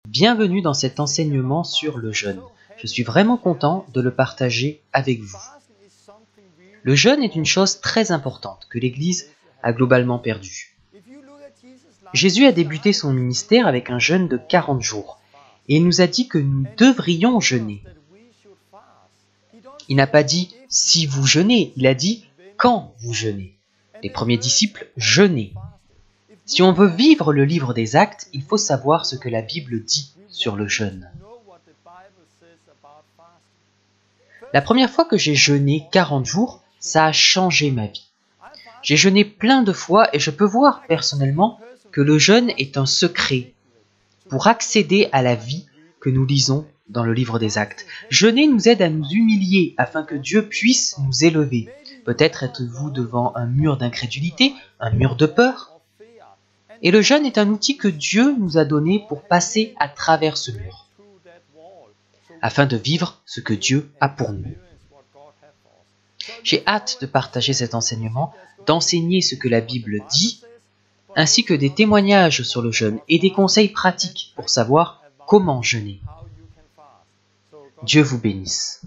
Bienvenue dans cet enseignement sur le jeûne. Je suis vraiment content de le partager avec vous. Le jeûne est une chose très importante que l'Église a globalement perdue. Jésus a débuté son ministère avec un jeûne de 40 jours et il nous a dit que nous devrions jeûner. Il n'a pas dit « si vous jeûnez », il a dit « quand vous jeûnez ». Les premiers disciples jeûnaient. Si on veut vivre le livre des Actes, il faut savoir ce que la Bible dit sur le jeûne. La première fois que j'ai jeûné 40 jours, ça a changé ma vie. J'ai jeûné plein de fois et je peux voir personnellement que le jeûne est un secret pour accéder à la vie que nous lisons dans le livre des Actes. Jeûner nous aide à nous humilier afin que Dieu puisse nous élever. Peut-être êtes-vous devant un mur d'incrédulité, un mur de peur. Et le jeûne est un outil que Dieu nous a donné pour passer à travers ce mur, afin de vivre ce que Dieu a pour nous. J'ai hâte de partager cet enseignement, d'enseigner ce que la Bible dit, ainsi que des témoignages sur le jeûne et des conseils pratiques pour savoir comment jeûner. Dieu vous bénisse.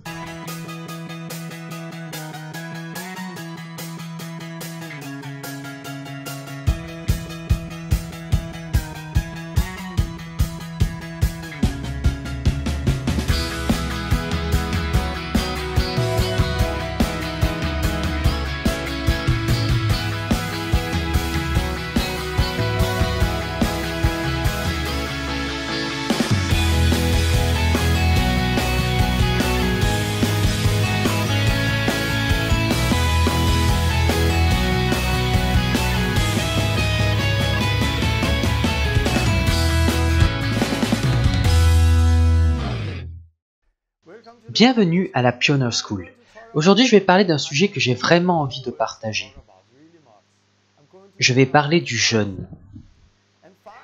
Bienvenue à la Pioneer School. Aujourd'hui, je vais parler d'un sujet que j'ai vraiment envie de partager. Je vais parler du jeûne.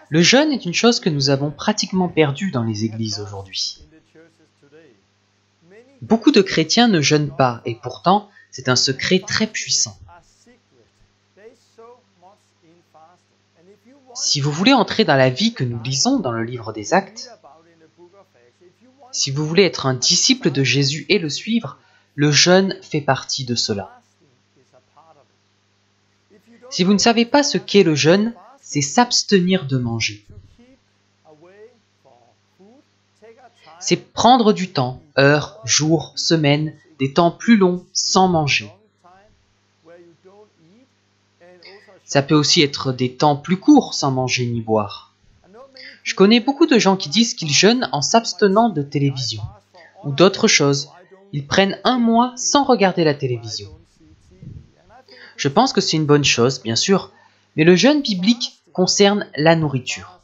Le jeûne est une chose que nous avons pratiquement perdue dans les églises aujourd'hui. Beaucoup de chrétiens ne jeûnent pas et pourtant, c'est un secret très puissant. Si vous voulez entrer dans la vie que nous lisons dans le livre des Actes, si vous voulez être un disciple de Jésus et le suivre, le jeûne fait partie de cela. Si vous ne savez pas ce qu'est le jeûne, c'est s'abstenir de manger. C'est prendre du temps, heures, jours, semaines, des temps plus longs sans manger. Ça peut aussi être des temps plus courts sans manger ni boire. Je connais beaucoup de gens qui disent qu'ils jeûnent en s'abstenant de télévision ou d'autres choses. Ils prennent un mois sans regarder la télévision. Je pense que c'est une bonne chose, bien sûr, mais le jeûne biblique concerne la nourriture.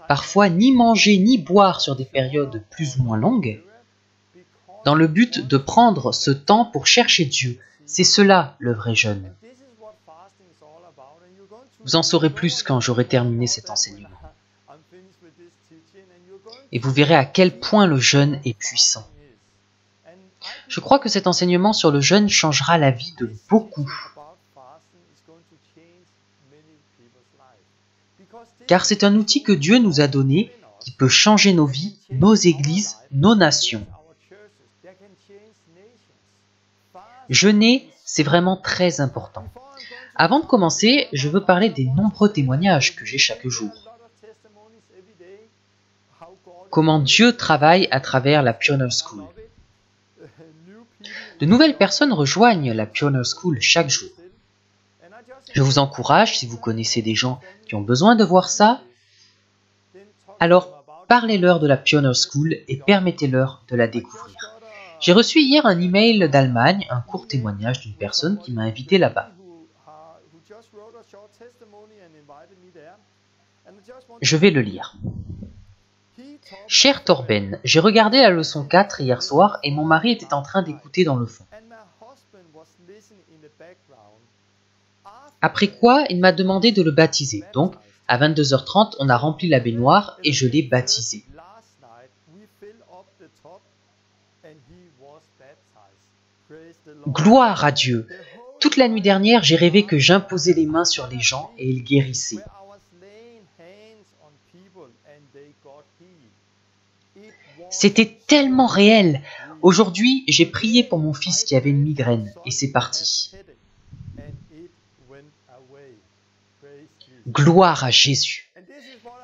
Parfois, ni manger ni boire sur des périodes plus ou moins longues, dans le but de prendre ce temps pour chercher Dieu. C'est cela le vrai jeûne. Vous en saurez plus quand j'aurai terminé cet enseignement. Et vous verrez à quel point le jeûne est puissant. Je crois que cet enseignement sur le jeûne changera la vie de beaucoup. Car c'est un outil que Dieu nous a donné qui peut changer nos vies, nos églises, nos nations. Jeûner, c'est vraiment très important. Avant de commencer, je veux parler des nombreux témoignages que j'ai chaque jour. Comment Dieu travaille à travers la Pioneer School. De nouvelles personnes rejoignent la Pioneer School chaque jour. Je vous encourage, si vous connaissez des gens qui ont besoin de voir ça, alors parlez-leur de la Pioneer School et permettez-leur de la découvrir. J'ai reçu hier un email d'Allemagne, un court témoignage d'une personne qui m'a invité là-bas. Je vais le lire. Cher Torben, j'ai regardé la leçon 4 hier soir et mon mari était en train d'écouter dans le fond. Après quoi, il m'a demandé de le baptiser. Donc, à 22h30, on a rempli la baignoire et je l'ai baptisé. Gloire à Dieu! Toute la nuit dernière, j'ai rêvé que j'imposais les mains sur les gens et ils guérissaient. C'était tellement réel. Aujourd'hui, j'ai prié pour mon fils qui avait une migraine et c'est parti. Gloire à Jésus.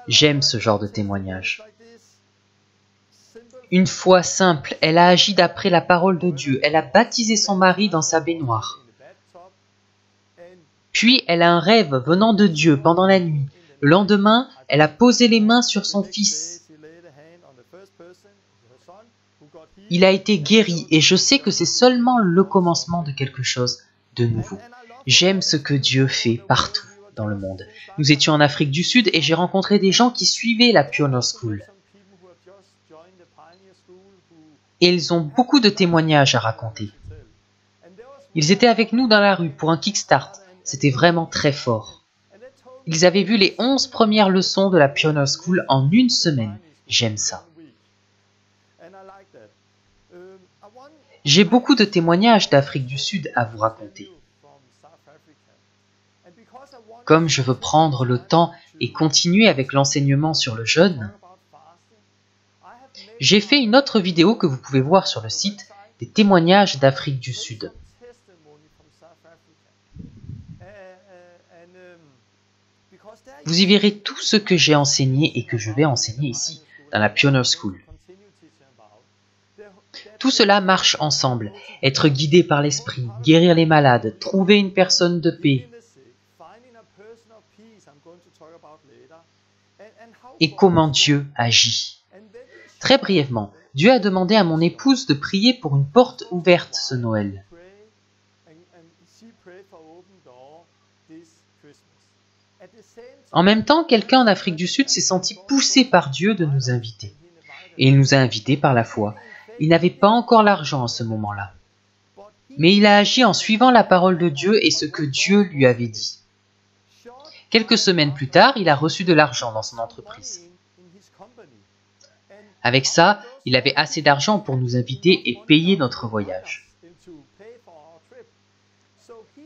J'aime ce genre de témoignage. Une foi simple, elle a agi d'après la parole de Dieu. Elle a baptisé son mari dans sa baignoire. Puis, elle a un rêve venant de Dieu pendant la nuit. Le lendemain, elle a posé les mains sur son fils. Il a été guéri et je sais que c'est seulement le commencement de quelque chose de nouveau. J'aime ce que Dieu fait partout dans le monde. Nous étions en Afrique du Sud et j'ai rencontré des gens qui suivaient la Pioneer School. Et ils ont beaucoup de témoignages à raconter. Ils étaient avec nous dans la rue pour un kickstart. C'était vraiment très fort. Ils avaient vu les 11 premières leçons de la Pioneer School en une semaine. J'aime ça. J'ai beaucoup de témoignages d'Afrique du Sud à vous raconter. Comme je veux prendre le temps et continuer avec l'enseignement sur le jeûne, j'ai fait une autre vidéo que vous pouvez voir sur le site des témoignages d'Afrique du Sud. Vous y verrez tout ce que j'ai enseigné et que je vais enseigner ici, dans la Pioneer School. Tout cela marche ensemble. Être guidé par l'esprit, guérir les malades, trouver une personne de paix. Et comment Dieu agit. Très brièvement, Dieu a demandé à mon épouse de prier pour une porte ouverte ce Noël. En même temps, quelqu'un en Afrique du Sud s'est senti poussé par Dieu de nous inviter. Et il nous a invités par la foi. Il n'avait pas encore l'argent à ce moment-là. Mais il a agi en suivant la parole de Dieu et ce que Dieu lui avait dit. Quelques semaines plus tard, il a reçu de l'argent dans son entreprise. Avec ça, il avait assez d'argent pour nous inviter et payer notre voyage.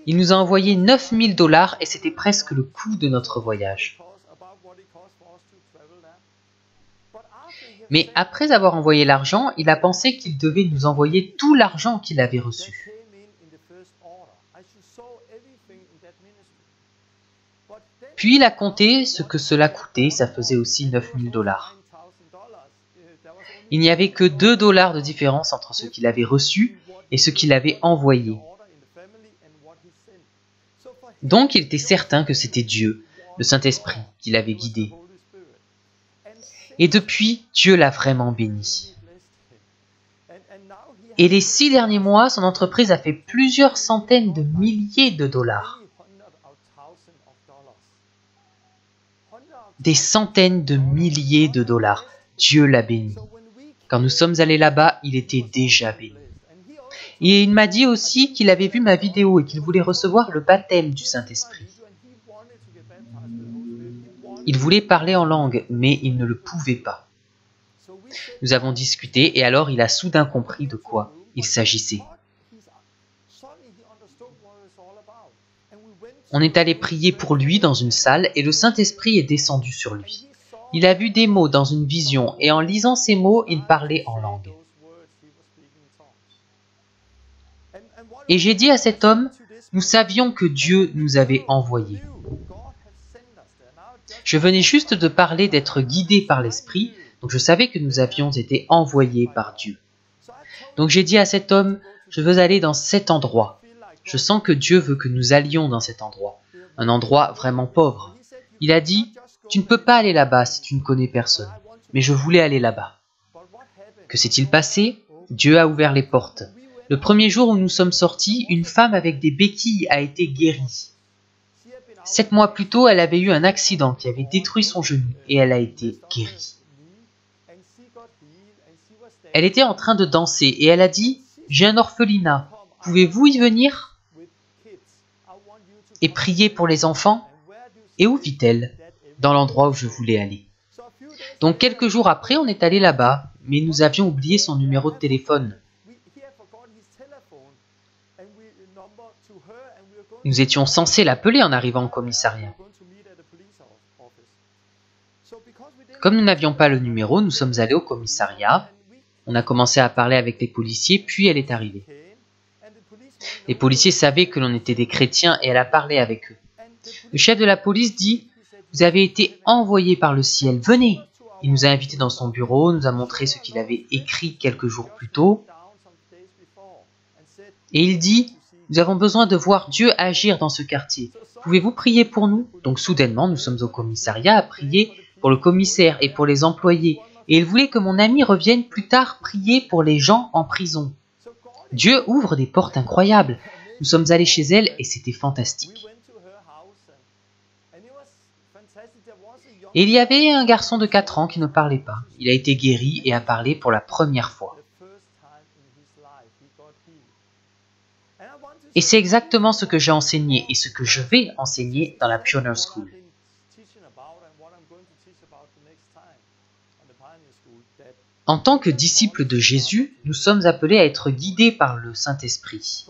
Il nous a envoyé 9 000 $ et c'était presque le coût de notre voyage. Mais après avoir envoyé l'argent, il a pensé qu'il devait nous envoyer tout l'argent qu'il avait reçu. Puis il a compté ce que cela coûtait, ça faisait aussi 9 000 $. Il n'y avait que 2 $ de différence entre ce qu'il avait reçu et ce qu'il avait envoyé. Donc il était certain que c'était Dieu, le Saint-Esprit, qui l'avait guidé. Et depuis, Dieu l'a vraiment béni. Et les 6 derniers mois, son entreprise a fait plusieurs centaines de milliers de dollars. Des centaines de milliers de dollars. Dieu l'a béni. Quand nous sommes allés là-bas, il était déjà béni. Et il m'a dit aussi qu'il avait vu ma vidéo et qu'il voulait recevoir le baptême du Saint-Esprit. Il voulait parler en langue, mais il ne le pouvait pas. Nous avons discuté et alors il a soudain compris de quoi il s'agissait. On est allé prier pour lui dans une salle et le Saint-Esprit est descendu sur lui. Il a vu des mots dans une vision et en lisant ces mots, il parlait en langue. Et j'ai dit à cet homme, nous savions que Dieu nous avait envoyés. Je venais juste de parler d'être guidé par l'Esprit, donc je savais que nous avions été envoyés par Dieu. Donc j'ai dit à cet homme, je veux aller dans cet endroit. Je sens que Dieu veut que nous allions dans cet endroit, un endroit vraiment pauvre. Il a dit, tu ne peux pas aller là-bas si tu ne connais personne, mais je voulais aller là-bas. Que s'est-il passé? Dieu a ouvert les portes. Le premier jour où nous sommes sortis, une femme avec des béquilles a été guérie. 7 mois plus tôt, elle avait eu un accident qui avait détruit son genou et elle a été guérie. Elle était en train de danser et elle a dit « J'ai un orphelinat, pouvez-vous y venir et prier pour les enfants ?» Et où vit-elle? Dans l'endroit où je voulais aller. Donc quelques jours après, on est allé là-bas, mais nous avions oublié son numéro de téléphone. Nous étions censés l'appeler en arrivant au commissariat. Comme nous n'avions pas le numéro, nous sommes allés au commissariat. On a commencé à parler avec les policiers, puis elle est arrivée. Les policiers savaient que l'on était des chrétiens et elle a parlé avec eux. Le chef de la police dit « Vous avez été envoyés par le ciel, venez !» Il nous a invités dans son bureau, nous a montré ce qu'il avait écrit quelques jours plus tôt. Et il dit « Nous avons besoin de voir Dieu agir dans ce quartier. Pouvez-vous prier pour nous ?» Donc soudainement, nous sommes au commissariat à prier pour le commissaire et pour les employés. Et il voulait que mon ami revienne plus tard prier pour les gens en prison. Dieu ouvre des portes incroyables. Nous sommes allés chez elle et c'était fantastique. Et il y avait un garçon de 4 ans qui ne parlait pas. Il a été guéri et a parlé pour la première fois. Et c'est exactement ce que j'ai enseigné et ce que je vais enseigner dans la Pioneer School. En tant que disciples de Jésus, nous sommes appelés à être guidés par le Saint-Esprit.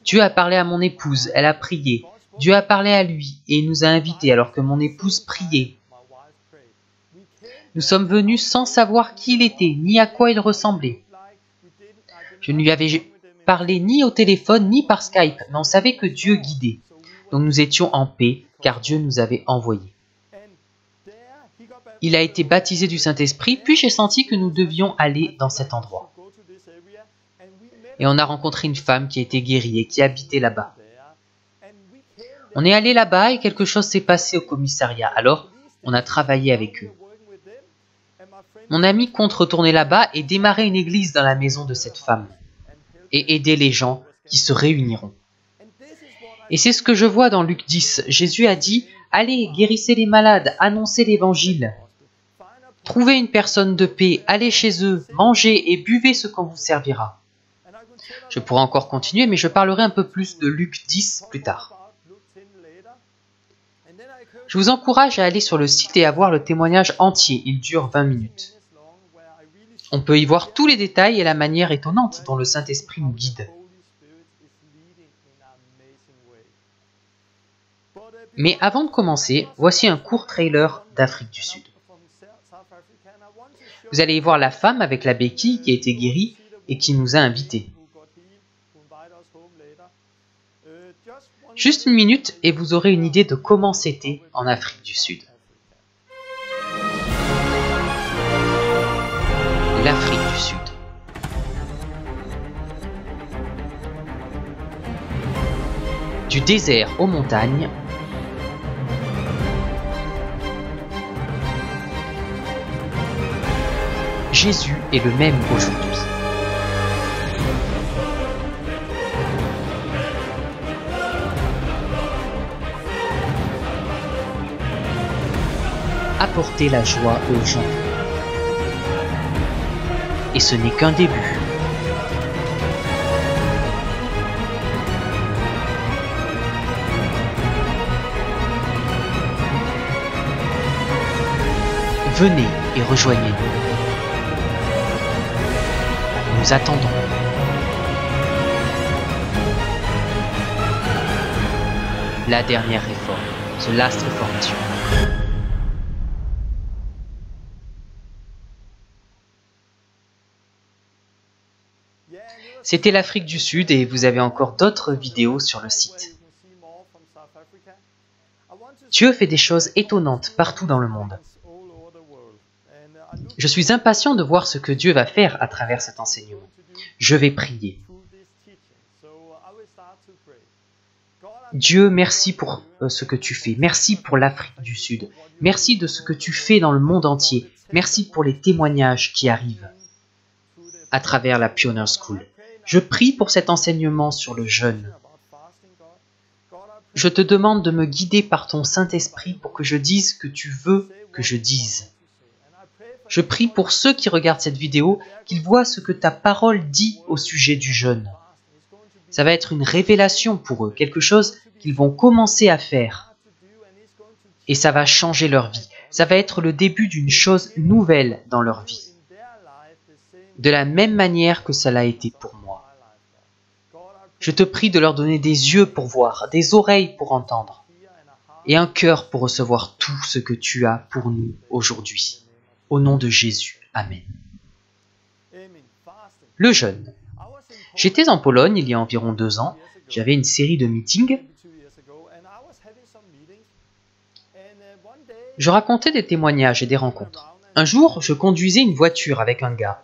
Dieu a parlé à mon épouse, elle a prié. Dieu a parlé à lui et il nous a invités alors que mon épouse priait. Nous sommes venus sans savoir qui il était, ni à quoi il ressemblait. Je ne lui avais parlé ni au téléphone, ni par Skype, mais on savait que Dieu guidait. Donc nous étions en paix, car Dieu nous avait envoyés. Il a été baptisé du Saint-Esprit, puis j'ai senti que nous devions aller dans cet endroit. Et on a rencontré une femme qui a été guérie et qui habitait là-bas. On est allé là-bas et quelque chose s'est passé au commissariat, alors on a travaillé avec eux. Mon ami compte retourner là-bas et démarrer une église dans la maison de cette femme et aider les gens qui se réuniront. Et c'est ce que je vois dans Luc 10. Jésus a dit « Allez, guérissez les malades, annoncez l'évangile. Trouvez une personne de paix, allez chez eux, mangez et buvez ce qu'on vous servira. » Je pourrais encore continuer, mais je parlerai un peu plus de Luc 10 plus tard. Je vous encourage à aller sur le site et à voir le témoignage entier, il dure 20 minutes. On peut y voir tous les détails et la manière étonnante dont le Saint-Esprit nous guide. Mais avant de commencer, voici un court trailer d'Afrique du Sud. Vous allez y voir la femme avec la béquille qui a été guérie et qui nous a invités. Juste une minute et vous aurez une idée de comment c'était en Afrique du Sud. L'Afrique du Sud. Du désert aux montagnes, Jésus est le même aujourd'hui. Apporter la joie aux gens. Et ce n'est qu'un début. Venez et rejoignez-nous. Nous attendons. La dernière réforme, The Last Reformation. C'était l'Afrique du Sud et vous avez encore d'autres vidéos sur le site. Dieu fait des choses étonnantes partout dans le monde. Je suis impatient de voir ce que Dieu va faire à travers cet enseignement. Je vais prier. Dieu, merci pour ce que tu fais. Merci pour l'Afrique du Sud. Merci de ce que tu fais dans le monde entier. Merci pour les témoignages qui arrivent à travers la Pioneer School. Je prie pour cet enseignement sur le jeûne. Je te demande de me guider par ton Saint-Esprit pour que je dise ce que tu veux que je dise. Je prie pour ceux qui regardent cette vidéo, qu'ils voient ce que ta parole dit au sujet du jeûne. Ça va être une révélation pour eux, quelque chose qu'ils vont commencer à faire. Et ça va changer leur vie. Ça va être le début d'une chose nouvelle dans leur vie. De la même manière que ça l'a été pour moi. Je te prie de leur donner des yeux pour voir, des oreilles pour entendre. et un cœur pour recevoir tout ce que tu as pour nous aujourd'hui. Au nom de Jésus. Amen. Le jeûne. J'étais en Pologne il y a environ 2 ans. J'avais une série de meetings. Je racontais des témoignages et des rencontres. Un jour, je conduisais une voiture avec un gars.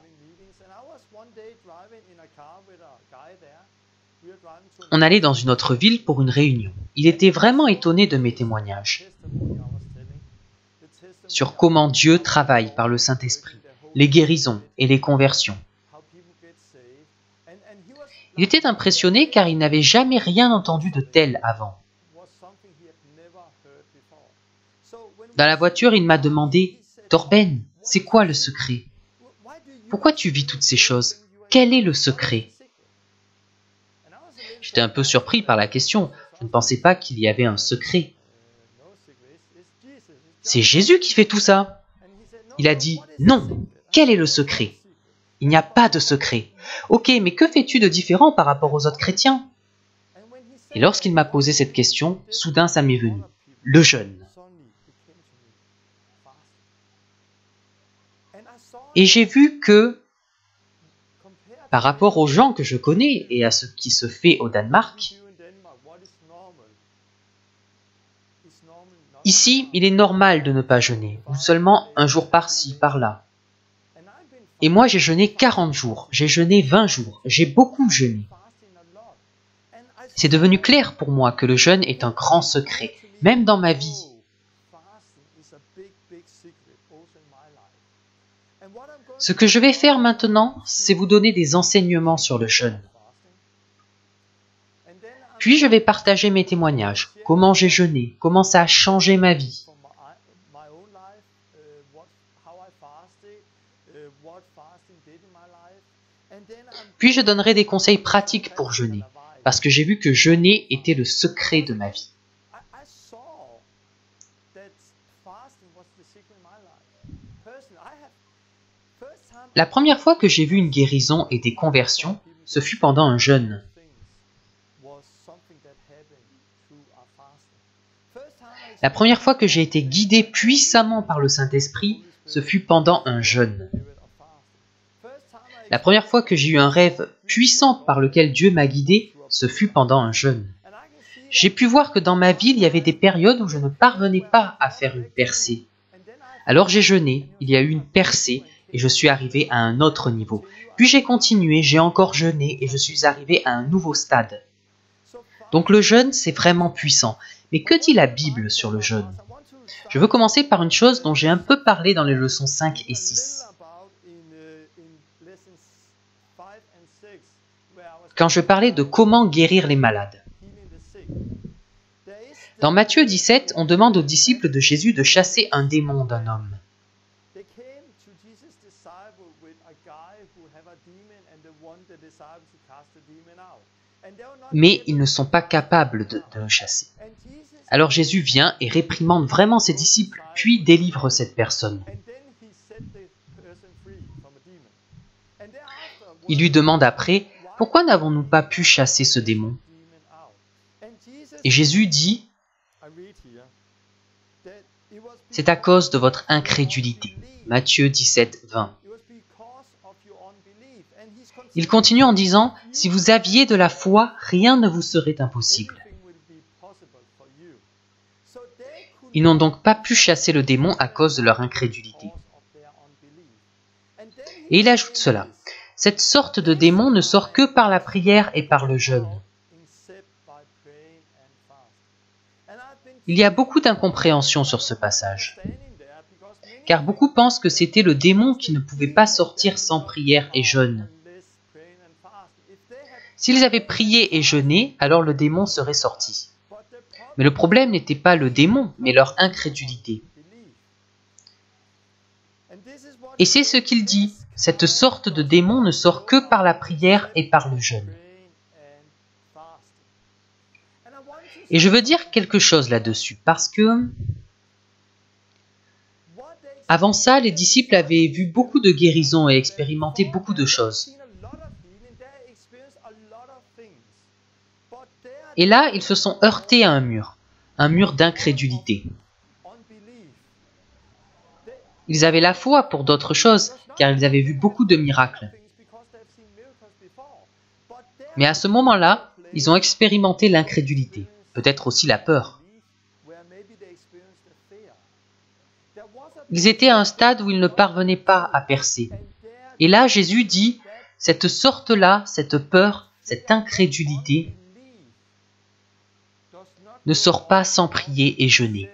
On allait dans une autre ville pour une réunion. Il était vraiment étonné de mes témoignages sur comment Dieu travaille par le Saint-Esprit, les guérisons et les conversions. Il était impressionné car il n'avait jamais rien entendu de tel avant. Dans la voiture, il m'a demandé « Torben, c'est quoi le secret? Pourquoi tu vis toutes ces choses? Quel est le secret ?» J'étais un peu surpris par la question. Je ne pensais pas qu'il y avait un secret. C'est Jésus qui fait tout ça. Il a dit « Non, quel est le secret? Il n'y a pas de secret. Ok, mais que fais-tu de différent par rapport aux autres chrétiens ?» Et lorsqu'il m'a posé cette question, soudain ça m'est venu. Le jeûne. Et j'ai vu que, par rapport aux gens que je connais et à ce qui se fait au Danemark, ici, il est normal de ne pas jeûner, ou seulement un jour par-ci, par-là. Et moi, j'ai jeûné 40 jours, j'ai jeûné 20 jours, j'ai beaucoup jeûné. C'est devenu clair pour moi que le jeûne est un grand secret, même dans ma vie. Ce que je vais faire maintenant, c'est vous donner des enseignements sur le jeûne. Puis je vais partager mes témoignages, comment j'ai jeûné, comment ça a changé ma vie. Puis je donnerai des conseils pratiques pour jeûner, parce que j'ai vu que jeûner était le secret de ma vie. La première fois que j'ai vu une guérison et des conversions, ce fut pendant un jeûne. La première fois que j'ai été guidé puissamment par le Saint-Esprit, ce fut pendant un jeûne. La première fois que j'ai eu un rêve puissant par lequel Dieu m'a guidé, ce fut pendant un jeûne. J'ai pu voir que dans ma vie, il y avait des périodes où je ne parvenais pas à faire une percée. Alors j'ai jeûné, il y a eu une percée, et je suis arrivé à un autre niveau. Puis j'ai continué, j'ai encore jeûné, et je suis arrivé à un nouveau stade. Donc le jeûne, c'est vraiment puissant. Mais que dit la Bible sur le jeûne? Je veux commencer par une chose dont j'ai un peu parlé dans les leçons 5 et 6. Quand je parlais de comment guérir les malades. Dans Matthieu 17, on demande aux disciples de Jésus de chasser un démon d'un homme. Mais ils ne sont pas capables de le chasser. Alors Jésus vient et réprimande vraiment ses disciples, puis délivre cette personne. Il lui demande après, « Pourquoi n'avons-nous pas pu chasser ce démon ?» Et Jésus dit, « C'est à cause de votre incrédulité. » Matthieu 17, 20. Il continue en disant, « Si vous aviez de la foi, rien ne vous serait impossible. » Ils n'ont donc pas pu chasser le démon à cause de leur incrédulité. Et il ajoute cela, « Cette sorte de démon ne sort que par la prière et par le jeûne. » Il y a beaucoup d'incompréhension sur ce passage, car beaucoup pensent que c'était le démon qui ne pouvait pas sortir sans prière et jeûne. S'ils avaient prié et jeûné, alors le démon serait sorti. Mais le problème n'était pas le démon, mais leur incrédulité. Et c'est ce qu'il dit, cette sorte de démon ne sort que par la prière et par le jeûne. Et je veux dire quelque chose là-dessus, parce que avant ça, les disciples avaient vu beaucoup de guérisons et expérimenté beaucoup de choses. Et là, ils se sont heurtés à un un mur d'incrédulité. Ils avaient la foi pour d'autres choses, car ils avaient vu beaucoup de miracles. Mais à ce moment-là, ils ont expérimenté l'incrédulité, peut-être aussi la peur. Ils étaient à un stade où ils ne parvenaient pas à percer. Et là, Jésus dit, cette sorte-là, cette peur, cette incrédulité, ne sort pas sans prier et jeûner.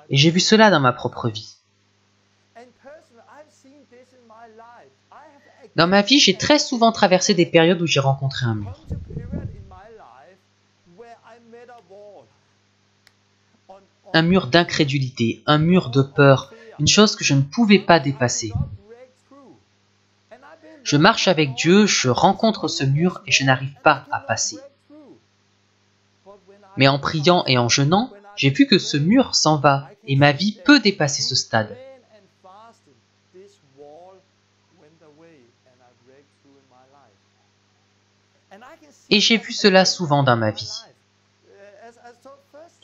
Et j'ai vu cela dans ma propre vie. Dans ma vie, j'ai très souvent traversé des périodes où j'ai rencontré un mur. Un mur d'incrédulité, un mur de peur, une chose que je ne pouvais pas dépasser. Je marche avec Dieu, je rencontre ce mur et je n'arrive pas à passer. Mais en priant et en jeûnant, j'ai vu que ce mur s'en va et ma vie peut dépasser ce stade. Et j'ai vu cela souvent dans ma vie.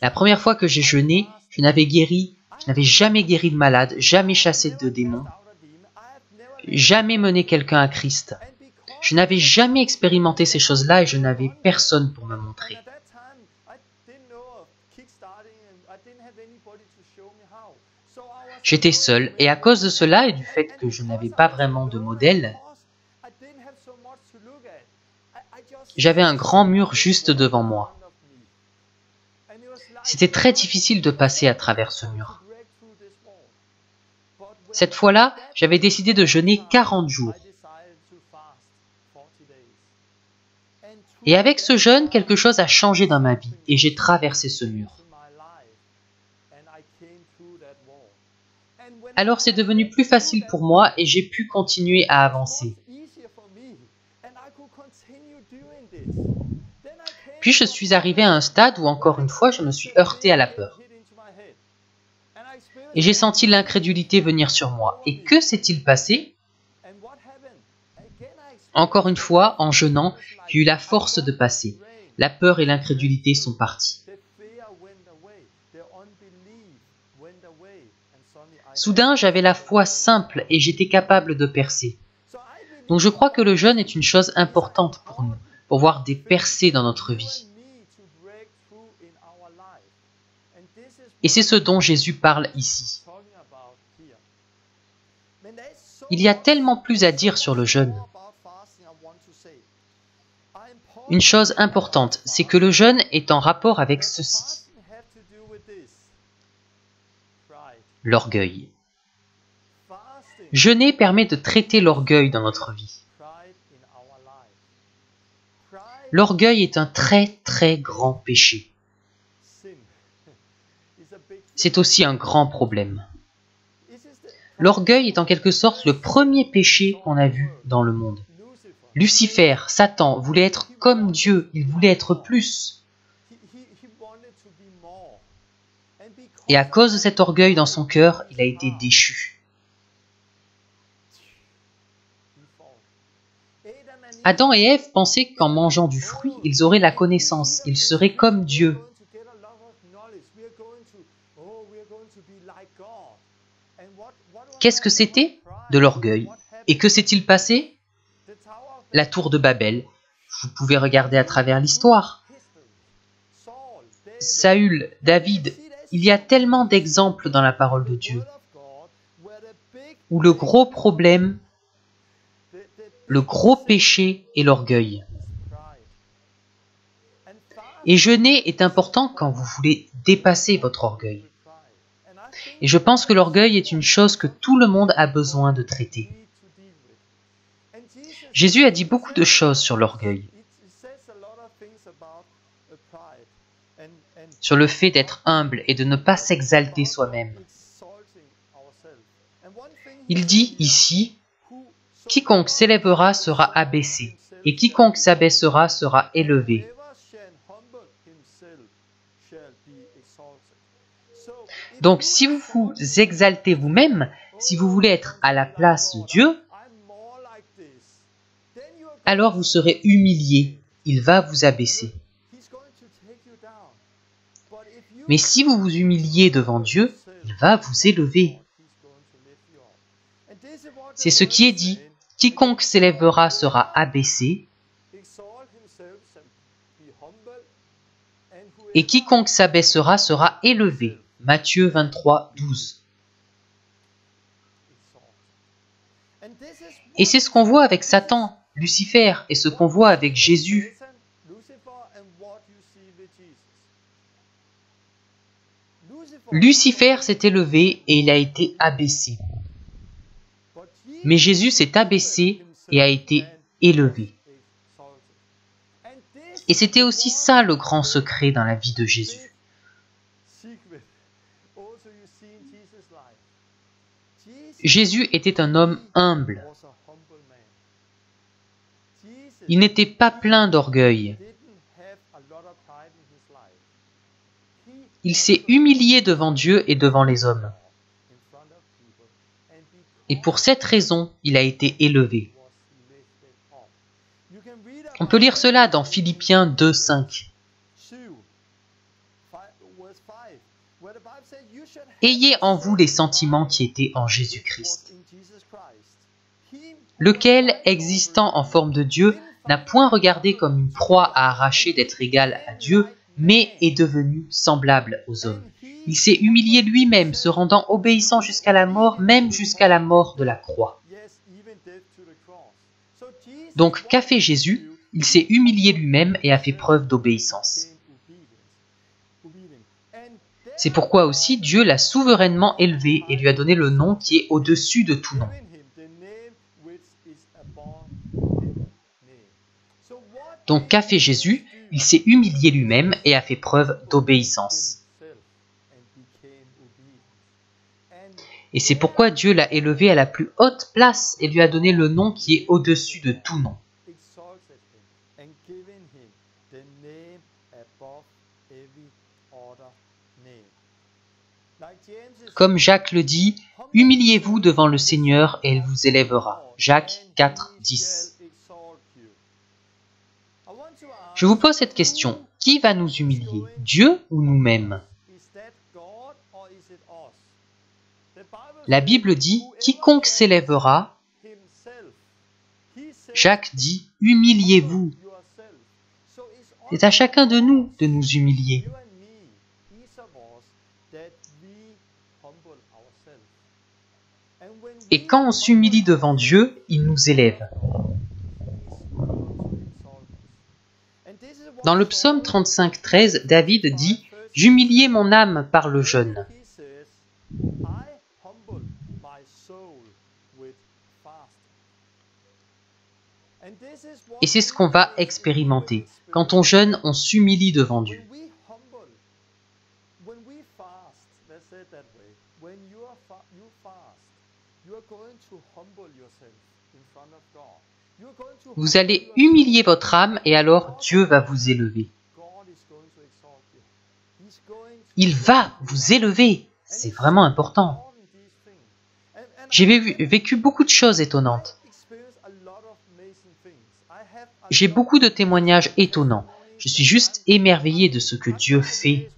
La première fois que j'ai jeûné, je n'avais jamais guéri de malade, jamais chassé de démons, jamais mené quelqu'un à Christ. Je n'avais jamais expérimenté ces choses-là et je n'avais personne pour me montrer. J'étais seul et à cause de cela et du fait que je n'avais pas vraiment de modèle, j'avais un grand mur juste devant moi. C'était très difficile de passer à travers ce mur. Cette fois-là, j'avais décidé de jeûner 40 jours. Et avec ce jeûne, quelque chose a changé dans ma vie et j'ai traversé ce mur. Alors c'est devenu plus facile pour moi et j'ai pu continuer à avancer. Puis je suis arrivé à un stade où encore une fois je me suis heurté à la peur. Et j'ai senti l'incrédulité venir sur moi. Et que s'est-il passé? Encore une fois, en jeûnant, j'ai eu la force de passer. La peur et l'incrédulité sont parties. Soudain, j'avais la foi simple et j'étais capable de percer. Donc je crois que le jeûne est une chose importante pour nous, pour voir des percées dans notre vie. Et c'est ce dont Jésus parle ici. Il y a tellement plus à dire sur le jeûne. Une chose importante, c'est que le jeûne est en rapport avec ceci. L'orgueil. Jeûner permet de traiter l'orgueil dans notre vie. L'orgueil est un très très grand péché. C'est aussi un grand problème. L'orgueil est en quelque sorte le premier péché qu'on a vu dans le monde. Lucifer, Satan, voulait être comme Dieu, il voulait être plus. Et à cause de cet orgueil dans son cœur, il a été déchu. Adam et Ève pensaient qu'en mangeant du fruit, ils auraient la connaissance, ils seraient comme Dieu. Qu'est-ce que c'était? De l'orgueil. Et que s'est-il passé? La tour de Babel. Vous pouvez regarder à travers l'histoire. Saül, David, il y a tellement d'exemples dans la parole de Dieu où le gros problème, le gros péché est l'orgueil. Et jeûner est important quand vous voulez dépasser votre orgueil. Et je pense que l'orgueil est une chose que tout le monde a besoin de traiter. Jésus a dit beaucoup de choses sur l'orgueil. Sur le fait d'être humble et de ne pas s'exalter soi-même. Il dit ici, « Quiconque s'élèvera sera abaissé, et quiconque s'abaissera sera élevé. » Donc, si vous vous exaltez vous-même, si vous voulez être à la place de Dieu, alors vous serez humilié. Il va vous abaisser. Mais si vous vous humiliez devant Dieu, il va vous élever. C'est ce qui est dit. Quiconque s'élèvera sera abaissé, et quiconque s'abaissera sera élevé. Matthieu 23, 12. Et c'est ce qu'on voit avec Satan, Lucifer, et ce qu'on voit avec Jésus. Lucifer s'est élevé et il a été abaissé. Mais Jésus s'est abaissé et a été élevé. Et c'était aussi ça le grand secret dans la vie de Jésus. Jésus était un homme humble. Il n'était pas plein d'orgueil. Il s'est humilié devant Dieu et devant les hommes. Et pour cette raison, il a été élevé. On peut lire cela dans Philippiens 2, 5. Ayez en vous les sentiments qui étaient en Jésus-Christ, lequel, existant en forme de Dieu, n'a point regardé comme une proie à arracher d'être égal à Dieu, mais est devenu semblable aux hommes. Il s'est humilié lui-même, se rendant obéissant jusqu'à la mort, même jusqu'à la mort de la croix. Donc, qu'a fait Jésus? Il s'est humilié lui-même et a fait preuve d'obéissance. C'est pourquoi aussi Dieu l'a souverainement élevé et lui a donné le nom qui est au-dessus de tout nom. Donc, qu'a fait Jésus? Il s'est humilié lui-même et a fait preuve d'obéissance. Et c'est pourquoi Dieu l'a élevé à la plus haute place et lui a donné le nom qui est au-dessus de tout nom. Comme Jacques le dit, « Humiliez-vous devant le Seigneur et il vous élèvera. » Jacques 4, 10. Je vous pose cette question. Qui va nous humilier? Dieu ou nous-mêmes? La Bible dit « Quiconque s'élèvera », Jacques dit « Humiliez-vous ». C'est à chacun de nous humilier. Et quand on s'humilie devant Dieu, il nous élève. Dans le psaume 35, 13, David dit « J'humiliai mon âme par le jeûne ». Et c'est ce qu'on va expérimenter. Quand on jeûne, on s'humilie devant Dieu. Vous allez humilier votre âme et alors Dieu va vous élever. Il va vous élever. C'est vraiment important. J'ai vécu beaucoup de choses étonnantes. J'ai beaucoup de témoignages étonnants. Je suis juste émerveillé de ce que Dieu fait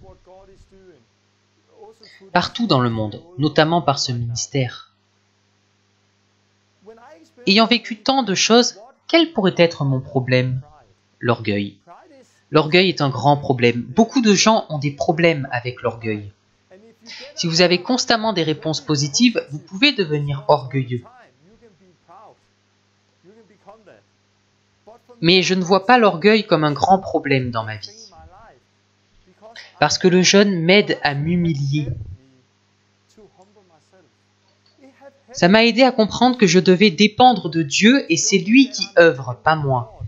partout dans le monde, notamment par ce ministère. Ayant vécu tant de choses, quel pourrait être mon problème? L'orgueil. L'orgueil est un grand problème. Beaucoup de gens ont des problèmes avec l'orgueil. Si vous avez constamment des réponses positives, vous pouvez devenir orgueilleux. Mais je ne vois pas l'orgueil comme un grand problème dans ma vie. Parce que le jeûne m'aide à m'humilier. Ça m'a aidé à comprendre que je devais dépendre de Dieu et c'est lui qui œuvre, pas moi.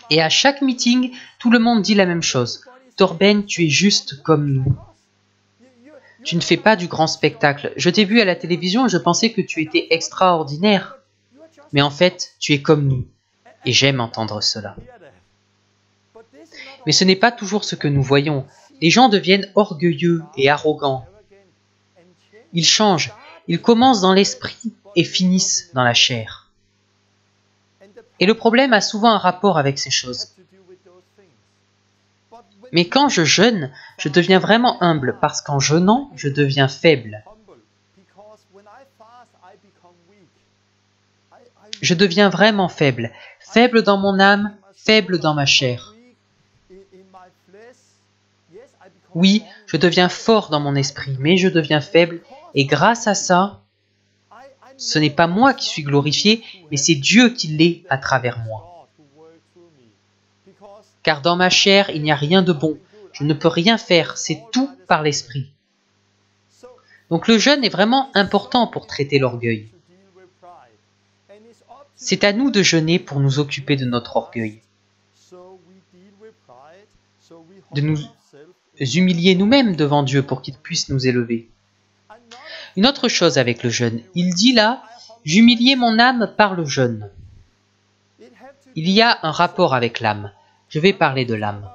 Et à chaque meeting, tout le monde dit la même chose. Torben, tu es juste comme nous. Tu ne fais pas du grand spectacle. Je t'ai vu à la télévision et je pensais que tu étais extraordinaire. Mais en fait, tu es comme nous. Et j'aime entendre cela. Mais ce n'est pas toujours ce que nous voyons. Les gens deviennent orgueilleux et arrogants. Ils changent. Ils commencent dans l'esprit et finissent dans la chair. Et le problème a souvent un rapport avec ces choses. Mais quand je jeûne, je deviens vraiment humble parce qu'en jeûnant, je deviens faible. Je deviens vraiment faible. Faible dans mon âme, faible dans ma chair. Oui, je deviens fort dans mon esprit, mais je deviens faible. Et grâce à ça, ce n'est pas moi qui suis glorifié, mais c'est Dieu qui l'est à travers moi. Car dans ma chair, il n'y a rien de bon. Je ne peux rien faire, c'est tout par l'esprit. Donc le jeûne est vraiment important pour traiter l'orgueil. C'est à nous de jeûner pour nous occuper de notre orgueil. De nous humilier nous-mêmes devant Dieu pour qu'il puisse nous élever. Une autre chose avec le jeûne, il dit là, « J'humiliais mon âme par le jeûne ». Il y a un rapport avec l'âme. Je vais parler de l'âme.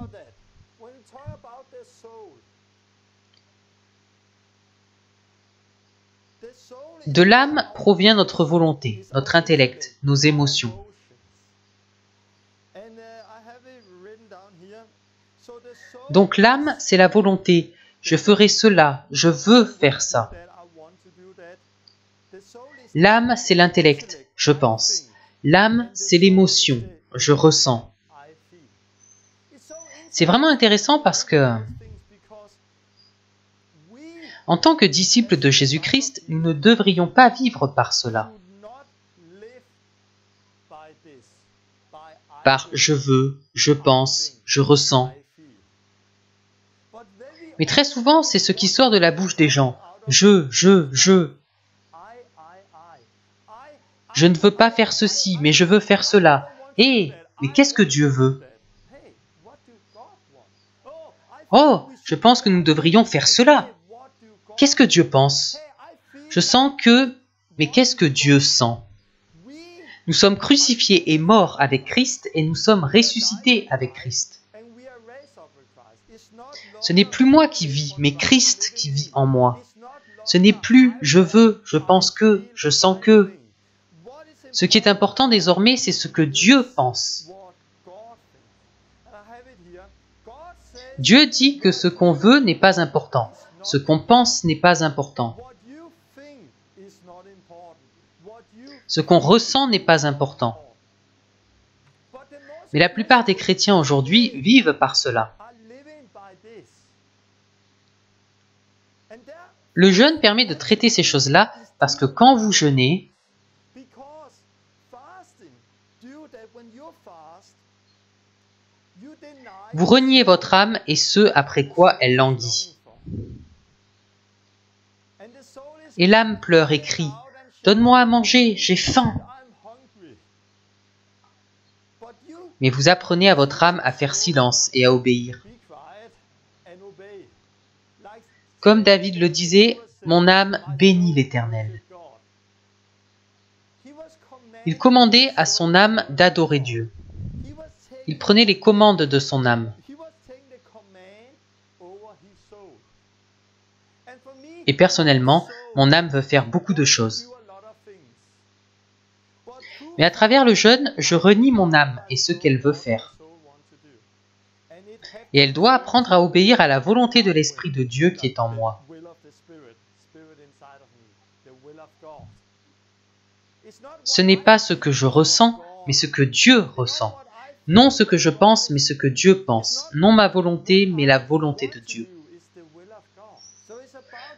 De l'âme provient notre volonté, notre intellect, nos émotions. Donc l'âme, c'est la volonté. Je ferai cela, je veux faire ça. L'âme, c'est l'intellect, je pense. L'âme, c'est l'émotion, je ressens. C'est vraiment intéressant parce que, en tant que disciples de Jésus-Christ, nous ne devrions pas vivre par cela. Par je veux, je pense, je ressens. Mais très souvent, c'est ce qui sort de la bouche des gens. Je. Je ne veux pas faire ceci, mais je veux faire cela. Mais qu'est-ce que Dieu veut? Oh, je pense que nous devrions faire cela. Qu'est-ce que Dieu pense? Je sens que... Mais qu'est-ce que Dieu sent? Nous sommes crucifiés et morts avec Christ et nous sommes ressuscités avec Christ. Ce n'est plus moi qui vis, mais Christ qui vit en moi. Ce n'est plus je veux, je pense que, je sens que. Ce qui est important désormais, c'est ce que Dieu pense. Dieu dit que ce qu'on veut n'est pas important. Ce qu'on pense n'est pas important. Ce qu'on ressent n'est pas important. Mais la plupart des chrétiens aujourd'hui vivent par cela. Le jeûne permet de traiter ces choses-là parce que quand vous jeûnez, vous reniez votre âme et ce après quoi elle languit. Et l'âme pleure et crie, « Donne-moi à manger, j'ai faim !» Mais vous apprenez à votre âme à faire silence et à obéir. Comme David le disait, « Mon âme bénit l'Éternel ». Il commandait à son âme d'adorer Dieu. Il prenait les commandes de son âme. Et personnellement, mon âme veut faire beaucoup de choses. Mais à travers le jeûne, je renie mon âme et ce qu'elle veut faire. Et elle doit apprendre à obéir à la volonté de l'Esprit de Dieu qui est en moi. Ce n'est pas ce que je ressens, mais ce que Dieu ressent. Non ce que je pense, mais ce que Dieu pense. Non ma volonté, mais la volonté de Dieu.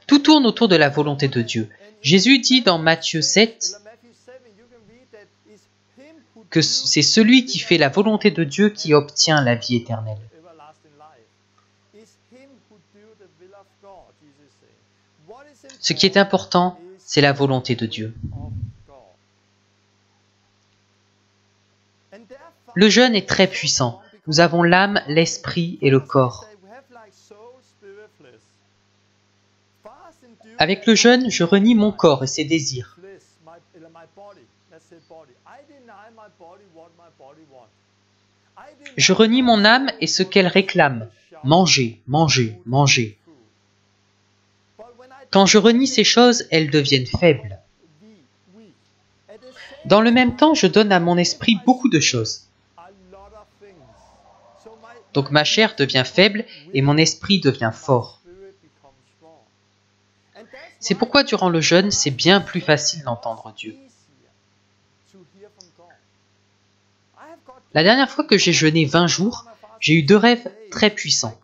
Tout tourne autour de la volonté de Dieu. Jésus dit dans Matthieu 7 que c'est celui qui fait la volonté de Dieu qui obtient la vie éternelle. Ce qui est important, c'est la volonté de Dieu. Le jeûne est très puissant. Nous avons l'âme, l'esprit et le corps. Avec le jeûne, je renie mon corps et ses désirs. Je renie mon âme et ce qu'elle réclame. Manger, manger, manger. Quand je renie ces choses, elles deviennent faibles. Dans le même temps, je donne à mon esprit beaucoup de choses. Donc ma chair devient faible et mon esprit devient fort. C'est pourquoi durant le jeûne, c'est bien plus facile d'entendre Dieu. La dernière fois que j'ai jeûné 20 jours, j'ai eu 2 rêves très puissants.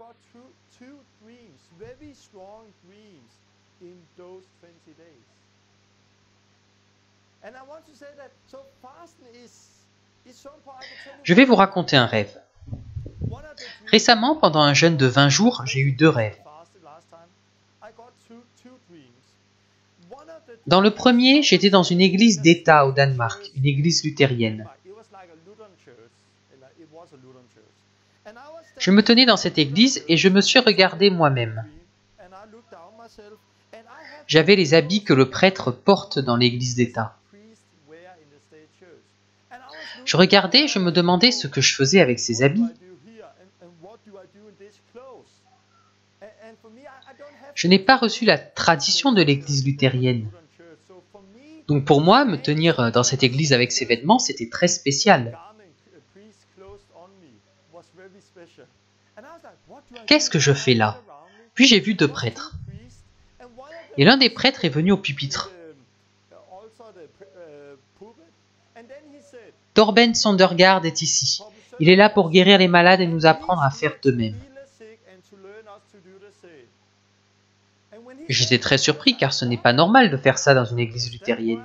Je vais vous raconter un rêve. Récemment, pendant un jeûne de 20 jours, j'ai eu 2 rêves. Dans le premier, j'étais dans une église d'État au Danemark, une église luthérienne. Je me tenais dans cette église et je me suis regardé moi-même. J'avais les habits que le prêtre porte dans l'église d'État. Je regardais et je me demandais ce que je faisais avec ces habits. Je n'ai pas reçu la tradition de l'église luthérienne. Donc pour moi, me tenir dans cette église avec ces vêtements, c'était très spécial. Qu'est-ce que je fais là? Puis j'ai vu 2 prêtres. Et l'un des prêtres est venu au pupitre. Torben Sondergaard est ici. Il est là pour guérir les malades et nous apprendre à faire de même. J'étais très surpris car ce n'est pas normal de faire ça dans une église luthérienne.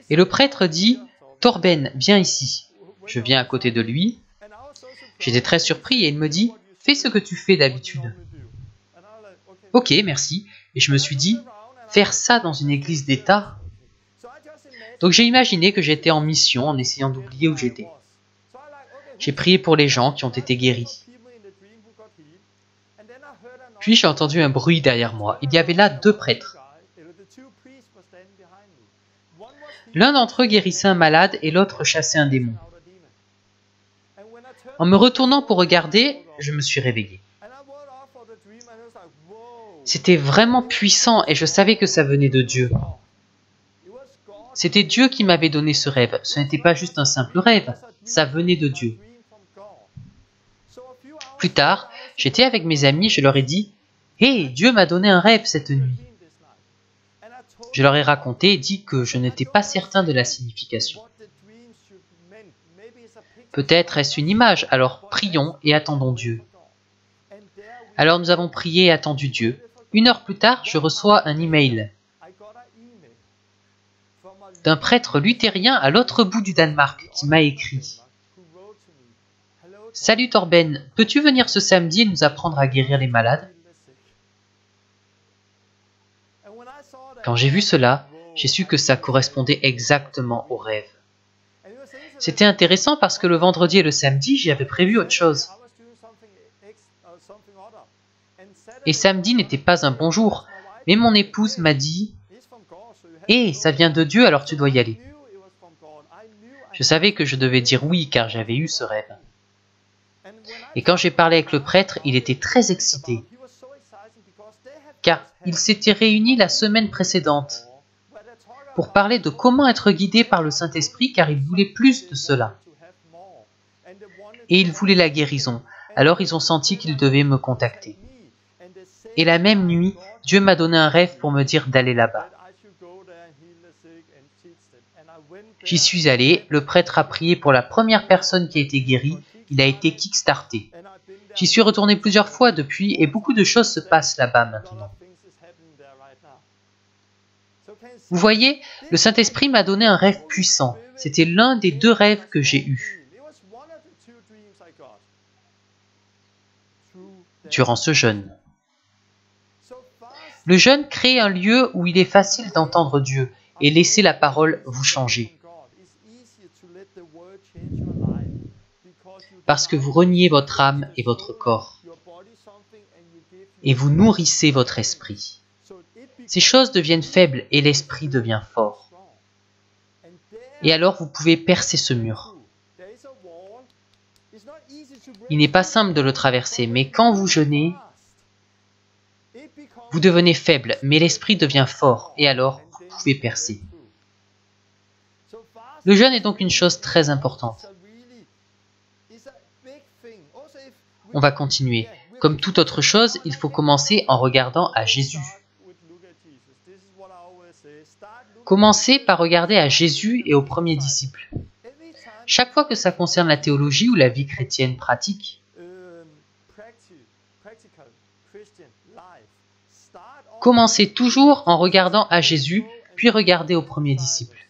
Et le prêtre dit « Torben, viens ici ». Je viens à côté de lui. J'étais très surpris et il me dit « Fais ce que tu fais d'habitude ». Ok, merci. Et je me suis dit « Faire ça dans une église d'État ?» Donc j'ai imaginé que j'étais en mission en essayant d'oublier où j'étais. J'ai prié pour les gens qui ont été guéris. Puis j'ai entendu un bruit derrière moi. Il y avait là 2 prêtres. L'un d'entre eux guérissait un malade et l'autre chassait un démon. En me retournant pour regarder, je me suis réveillé. C'était vraiment puissant et je savais que ça venait de Dieu. C'était Dieu qui m'avait donné ce rêve. Ce n'était pas juste un simple rêve, ça venait de Dieu. Plus tard, j'étais avec mes amis, je leur ai dit « Hé, Dieu m'a donné un rêve cette nuit ». Je leur ai raconté et dit que je n'étais pas certain de la signification. Peut-être est-ce une image, alors prions et attendons Dieu. Alors nous avons prié et attendu Dieu. 1 heure plus tard, je reçois un email d'un prêtre luthérien à l'autre bout du Danemark qui m'a écrit « Salut Torben, peux-tu venir ce samedi et nous apprendre à guérir les malades ?» Quand j'ai vu cela, j'ai su que ça correspondait exactement au rêve. C'était intéressant parce que le vendredi et le samedi, j'y avais prévu autre chose. Et samedi n'était pas un bon jour, mais mon épouse m'a dit « Hé, ça vient de Dieu, alors tu dois y aller. » Je savais que je devais dire oui car j'avais eu ce rêve. Et quand j'ai parlé avec le prêtre, il était très excité, car ils s'étaient réunis la semaine précédente pour parler de comment être guidé par le Saint-Esprit, car ils voulaient plus de cela. Et ils voulaient la guérison, alors ils ont senti qu'ils devaient me contacter. Et la même nuit, Dieu m'a donné un rêve pour me dire d'aller là-bas. J'y suis allé, le prêtre a prié pour la première personne qui a été guérie, il a été kickstarté. J'y suis retourné plusieurs fois depuis et beaucoup de choses se passent là-bas maintenant. Vous voyez, le Saint-Esprit m'a donné un rêve puissant. C'était l'un des 2 rêves que j'ai eus durant ce jeûne. Le jeûne crée un lieu où il est facile d'entendre Dieu et laisser la parole vous changer. Parce que vous reniez votre âme et votre corps. Et vous nourrissez votre esprit. Ces choses deviennent faibles et l'esprit devient fort. Et alors vous pouvez percer ce mur. Il n'est pas simple de le traverser, mais quand vous jeûnez, vous devenez faible, mais l'esprit devient fort, et alors vous pouvez percer. Le jeûne est donc une chose très importante. On va continuer. Comme toute autre chose, il faut commencer en regardant à Jésus. Commencez par regarder à Jésus et aux premiers disciples. Chaque fois que ça concerne la théologie ou la vie chrétienne pratique, commencez toujours en regardant à Jésus, puis regardez aux premiers disciples.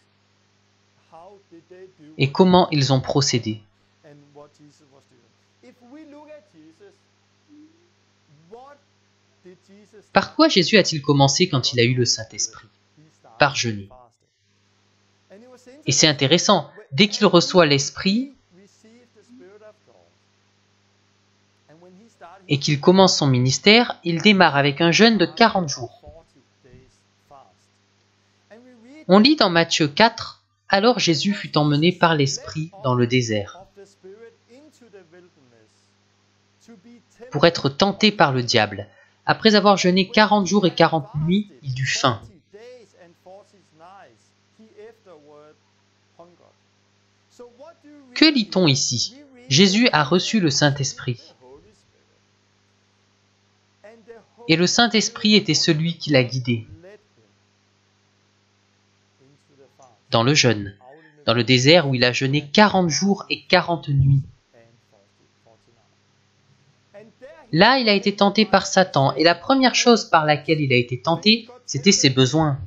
Et comment ils ont procédé. Par quoi Jésus a-t-il commencé quand il a eu le Saint-Esprit? Par jeûner. Et c'est intéressant, dès qu'il reçoit l'Esprit et qu'il commence son ministère, il démarre avec un jeûne de 40 jours. On lit dans Matthieu 4, « Alors Jésus fut emmené par l'Esprit dans le désert pour être tenté par le diable. Après avoir jeûné 40 jours et 40 nuits, il eut faim. » Que lit-on ici? Jésus a reçu le Saint-Esprit. Et le Saint-Esprit était celui qui l'a guidé dans le jeûne, dans le désert où il a jeûné 40 jours et 40 nuits. Là, il a été tenté par Satan, et la première chose par laquelle il a été tenté, c'était ses besoins.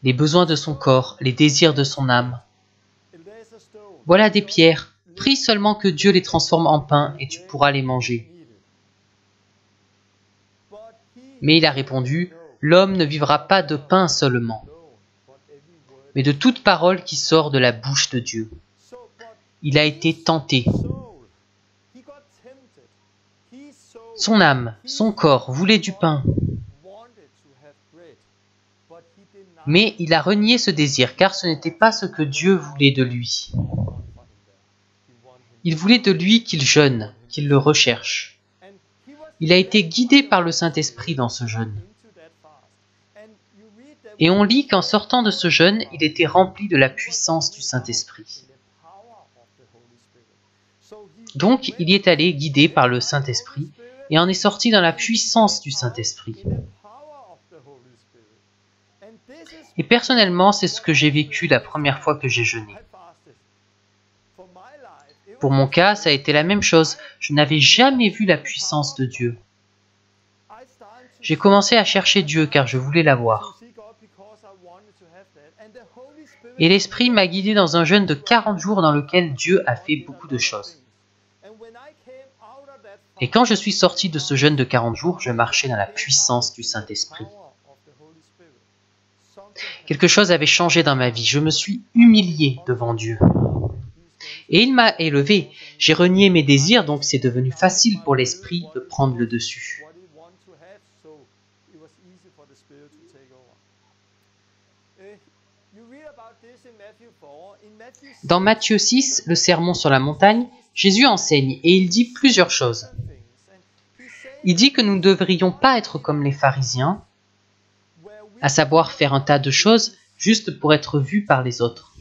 Les besoins de son corps, les désirs de son âme. Voilà des pierres, prie seulement que Dieu les transforme en pain et tu pourras les manger. Mais il a répondu, l'homme ne vivra pas de pain seulement, mais de toute parole qui sort de la bouche de Dieu. Il a été tenté. Son âme, son corps voulaient du pain. Mais il a renié ce désir, car ce n'était pas ce que Dieu voulait de lui. Il voulait de lui qu'il jeûne, qu'il le recherche. Il a été guidé par le Saint-Esprit dans ce jeûne. Et on lit qu'en sortant de ce jeûne, il était rempli de la puissance du Saint-Esprit. Donc, il y est allé guidé par le Saint-Esprit et en est sorti dans la puissance du Saint-Esprit. Et personnellement, c'est ce que j'ai vécu la première fois que j'ai jeûné. Pour mon cas, ça a été la même chose. Je n'avais jamais vu la puissance de Dieu. J'ai commencé à chercher Dieu car je voulais l'avoir. Et l'Esprit m'a guidé dans un jeûne de 40 jours dans lequel Dieu a fait beaucoup de choses. Et quand je suis sorti de ce jeûne de 40 jours, je marchais dans la puissance du Saint-Esprit. Quelque chose avait changé dans ma vie. Je me suis humilié devant Dieu. Et il m'a élevé. J'ai renié mes désirs, donc c'est devenu facile pour l'Esprit de prendre le dessus. Dans Matthieu 6, le sermon sur la montagne, Jésus enseigne et il dit plusieurs choses. Il dit que nous ne devrions pas être comme les pharisiens, à savoir faire un tas de choses juste pour être vus par les autres.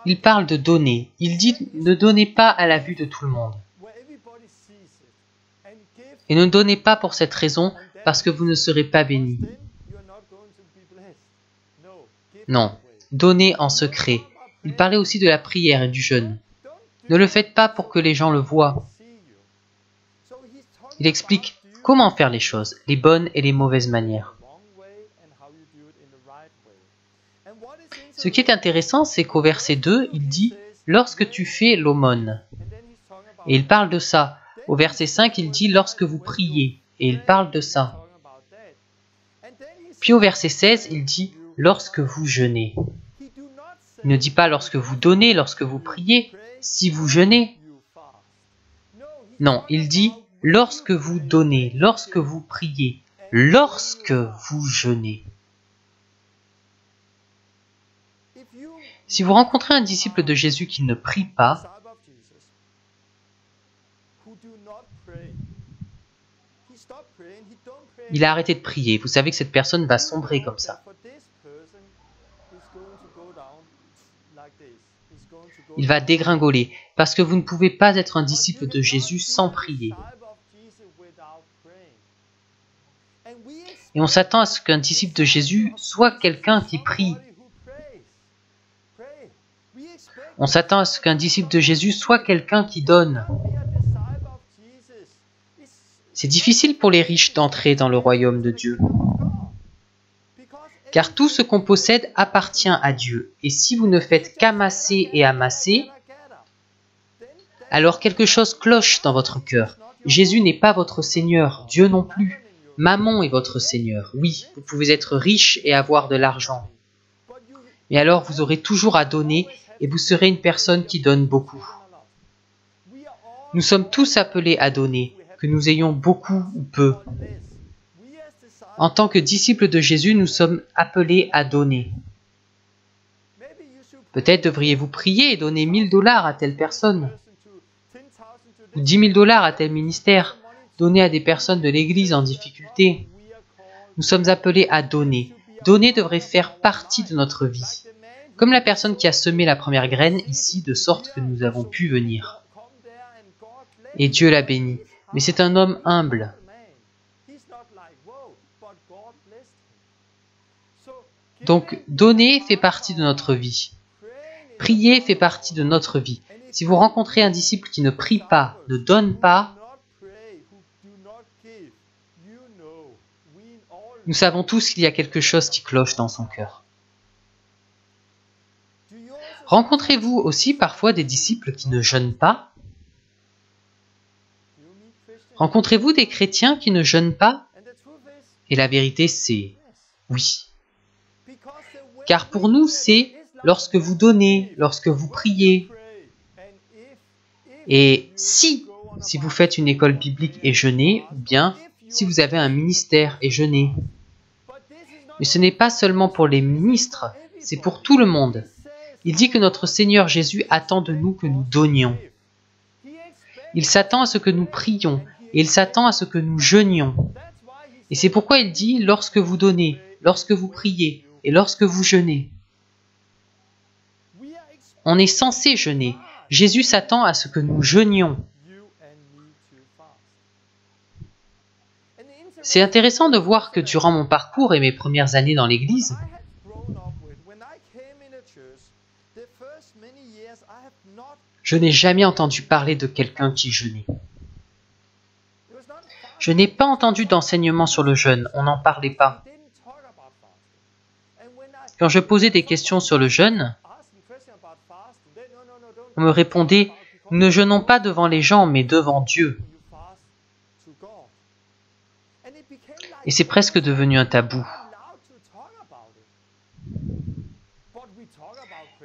Il parle de donner. Il dit « Ne donnez pas à la vue de tout le monde. Et ne donnez pas pour cette raison, parce que vous ne serez pas bénis. » Non, donnez en secret. Il parlait aussi de la prière et du jeûne. Ne le faites pas pour que les gens le voient. Il explique comment faire les choses, les bonnes et les mauvaises manières. Ce qui est intéressant, c'est qu'au verset 2, il dit « Lorsque tu fais l'aumône ». Et il parle de ça. Au verset 5, il dit « Lorsque vous priez ». Et il parle de ça. Puis au verset 16, il dit « Lorsque vous jeûnez ». Il ne dit pas « Lorsque vous donnez »,« Lorsque vous priez »,« Si vous jeûnez ». Non, il dit « Lorsque vous donnez »,« Lorsque vous priez »,« Lorsque vous jeûnez ». Si vous rencontrez un disciple de Jésus qui ne prie pas, Il a arrêté de prier. Vous savez que cette personne va sombrer comme ça. Il va dégringoler, parce que vous ne pouvez pas être un disciple de Jésus sans prier. Et on s'attend à ce qu'un disciple de Jésus soit quelqu'un qui prie. On s'attend à ce qu'un disciple de Jésus soit quelqu'un qui donne. C'est difficile pour les riches d'entrer dans le royaume de Dieu. Car tout ce qu'on possède appartient à Dieu. Et si vous ne faites qu'amasser et amasser, alors quelque chose cloche dans votre cœur. Jésus n'est pas votre Seigneur, Dieu non plus. Mammon est votre Seigneur. Oui, vous pouvez être riche et avoir de l'argent. Mais alors vous aurez toujours à donner et vous serez une personne qui donne beaucoup. Nous sommes tous appelés à donner, que nous ayons beaucoup ou peu. En tant que disciples de Jésus, nous sommes appelés à donner. Peut-être devriez-vous prier et donner 1 000 $ à telle personne, ou 10 000 $ à tel ministère, donner à des personnes de l'Église en difficulté. Nous sommes appelés à donner. Donner devrait faire partie de notre vie. Comme la personne qui a semé la première graine ici, de sorte que nous avons pu venir. Et Dieu l'a béni. Mais c'est un homme humble. Donc, donner fait partie de notre vie. Prier fait partie de notre vie. Si vous rencontrez un disciple qui ne prie pas, ne donne pas, nous savons tous qu'il y a quelque chose qui cloche dans son cœur. Rencontrez-vous aussi parfois des disciples qui ne jeûnent pas? Rencontrez-vous des chrétiens qui ne jeûnent pas? Et la vérité, c'est oui. Car pour nous, c'est lorsque vous donnez, lorsque vous priez. Et si vous faites une école biblique et jeûnez, ou bien si vous avez un ministère et jeûnez. Mais ce n'est pas seulement pour les ministres, c'est pour tout le monde. Il dit que notre Seigneur Jésus attend de nous que nous donnions. Il s'attend à ce que nous prions, et il s'attend à ce que nous jeûnions. Et c'est pourquoi il dit, lorsque vous donnez, lorsque vous priez, et lorsque vous jeûnez. On est censé jeûner. Jésus s'attend à ce que nous jeûnions. C'est intéressant de voir que durant mon parcours et mes premières années dans l'Église, je n'ai jamais entendu parler de quelqu'un qui jeûnait. Je n'ai pas entendu d'enseignement sur le jeûne, on n'en parlait pas. Quand je posais des questions sur le jeûne, on me répondait « Nous ne jeûnons pas devant les gens, mais devant Dieu ». Et c'est presque devenu un tabou.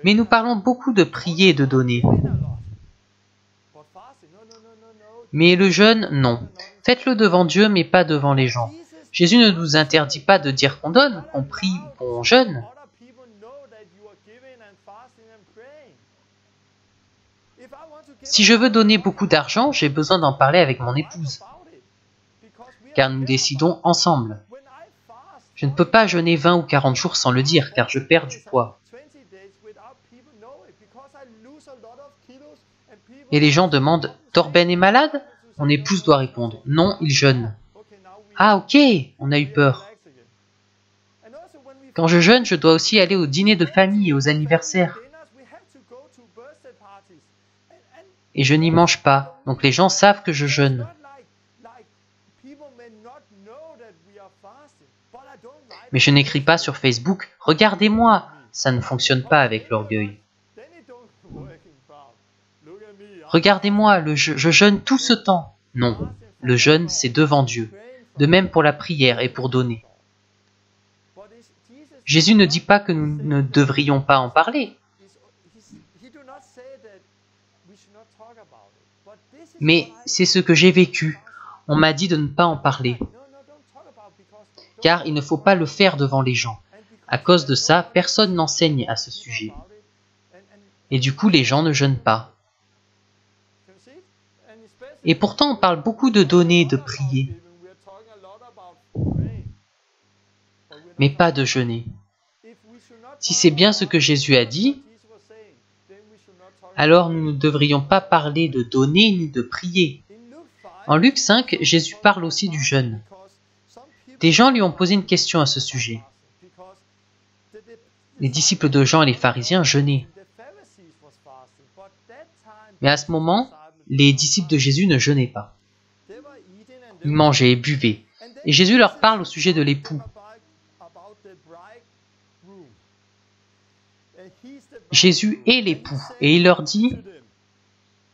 Mais nous parlons beaucoup de prier et de donner. Mais le jeûne, non. Faites-le devant Dieu, mais pas devant les gens. Jésus ne nous interdit pas de dire qu'on donne, qu'on prie ou qu'on jeûne. Si je veux donner beaucoup d'argent, j'ai besoin d'en parler avec mon épouse. Car nous décidons ensemble. Je ne peux pas jeûner 20 ou 40 jours sans le dire, car je perds du poids. Et les gens demandent « Torben est malade ?» Mon épouse doit répondre « Non, il jeûne. » Ah ok, on a eu peur. Quand je jeûne, je dois aussi aller aux dîners de famille et aux anniversaires. Et je n'y mange pas, donc les gens savent que je jeûne. Mais je n'écris pas sur Facebook « Regardez-moi !» Ça ne fonctionne pas avec l'orgueil. Regardez-moi, je jeûne tout ce temps. Non, le jeûne, c'est devant Dieu. De même pour la prière et pour donner. Jésus ne dit pas que nous ne devrions pas en parler. Mais c'est ce que j'ai vécu. On m'a dit de ne pas en parler. Car il ne faut pas le faire devant les gens. À cause de ça, personne n'enseigne à ce sujet. Et du coup, les gens ne jeûnent pas. Et pourtant, on parle beaucoup de donner, de prier. mais pas de jeûner. Si c'est bien ce que Jésus a dit, alors nous ne devrions pas parler de donner ni de prier. En Luc 5, Jésus parle aussi du jeûne. Des gens lui ont posé une question à ce sujet. Les disciples de Jean et les pharisiens jeûnaient. Mais à ce moment, les disciples de Jésus ne jeûnaient pas. Ils mangeaient et buvaient. Et Jésus leur parle au sujet de l'époux. Jésus est l'époux et il leur dit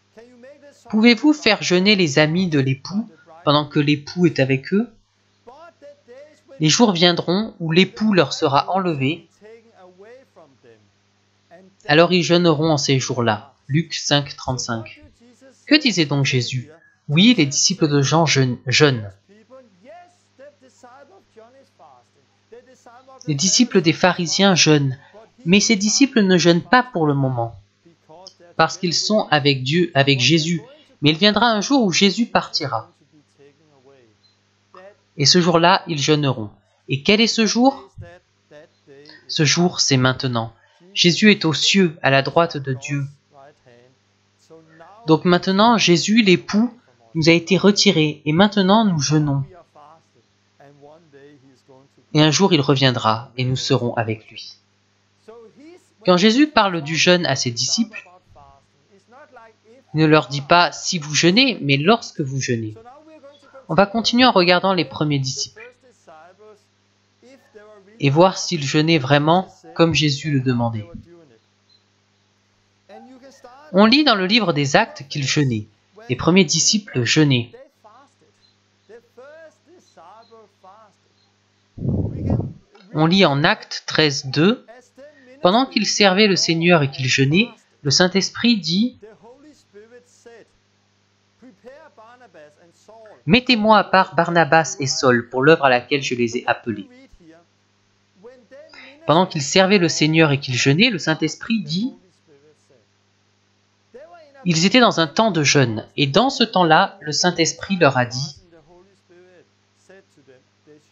« Pouvez-vous faire jeûner les amis de l'époux pendant que l'époux est avec eux? Les jours viendront où l'époux leur sera enlevé, alors ils jeûneront en ces jours-là. » Luc 5, 35. Que disait donc Jésus? Oui, les disciples de Jean jeûnent. Les disciples des pharisiens jeûnent, mais ces disciples ne jeûnent pas pour le moment, parce qu'ils sont avec Dieu, avec Jésus. Mais il viendra un jour où Jésus partira. Et ce jour-là, ils jeûneront. Et quel est ce jour? Ce jour, c'est maintenant. Jésus est aux cieux, à la droite de Dieu. Donc maintenant, Jésus, l'époux, nous a été retiré, et maintenant nous jeûnons. Et un jour, il reviendra, et nous serons avec lui. Quand Jésus parle du jeûne à ses disciples, il ne leur dit pas « si vous jeûnez », mais « lorsque vous jeûnez ». On va continuer en regardant les premiers disciples et voir s'ils jeûnaient vraiment comme Jésus le demandait. On lit dans le livre des Actes qu'ils jeûnaient. Les premiers disciples jeûnaient. On lit en Actes 13, 2, « Pendant qu'ils servaient le Seigneur et qu'ils jeûnaient, le Saint-Esprit dit « Mettez-moi à part Barnabas et Saul pour l'œuvre à laquelle je les ai appelés. » Pendant qu'ils servaient le Seigneur et qu'ils jeûnaient, le Saint-Esprit dit « Ils étaient dans un temps de jeûne, et dans ce temps-là, le Saint-Esprit leur a dit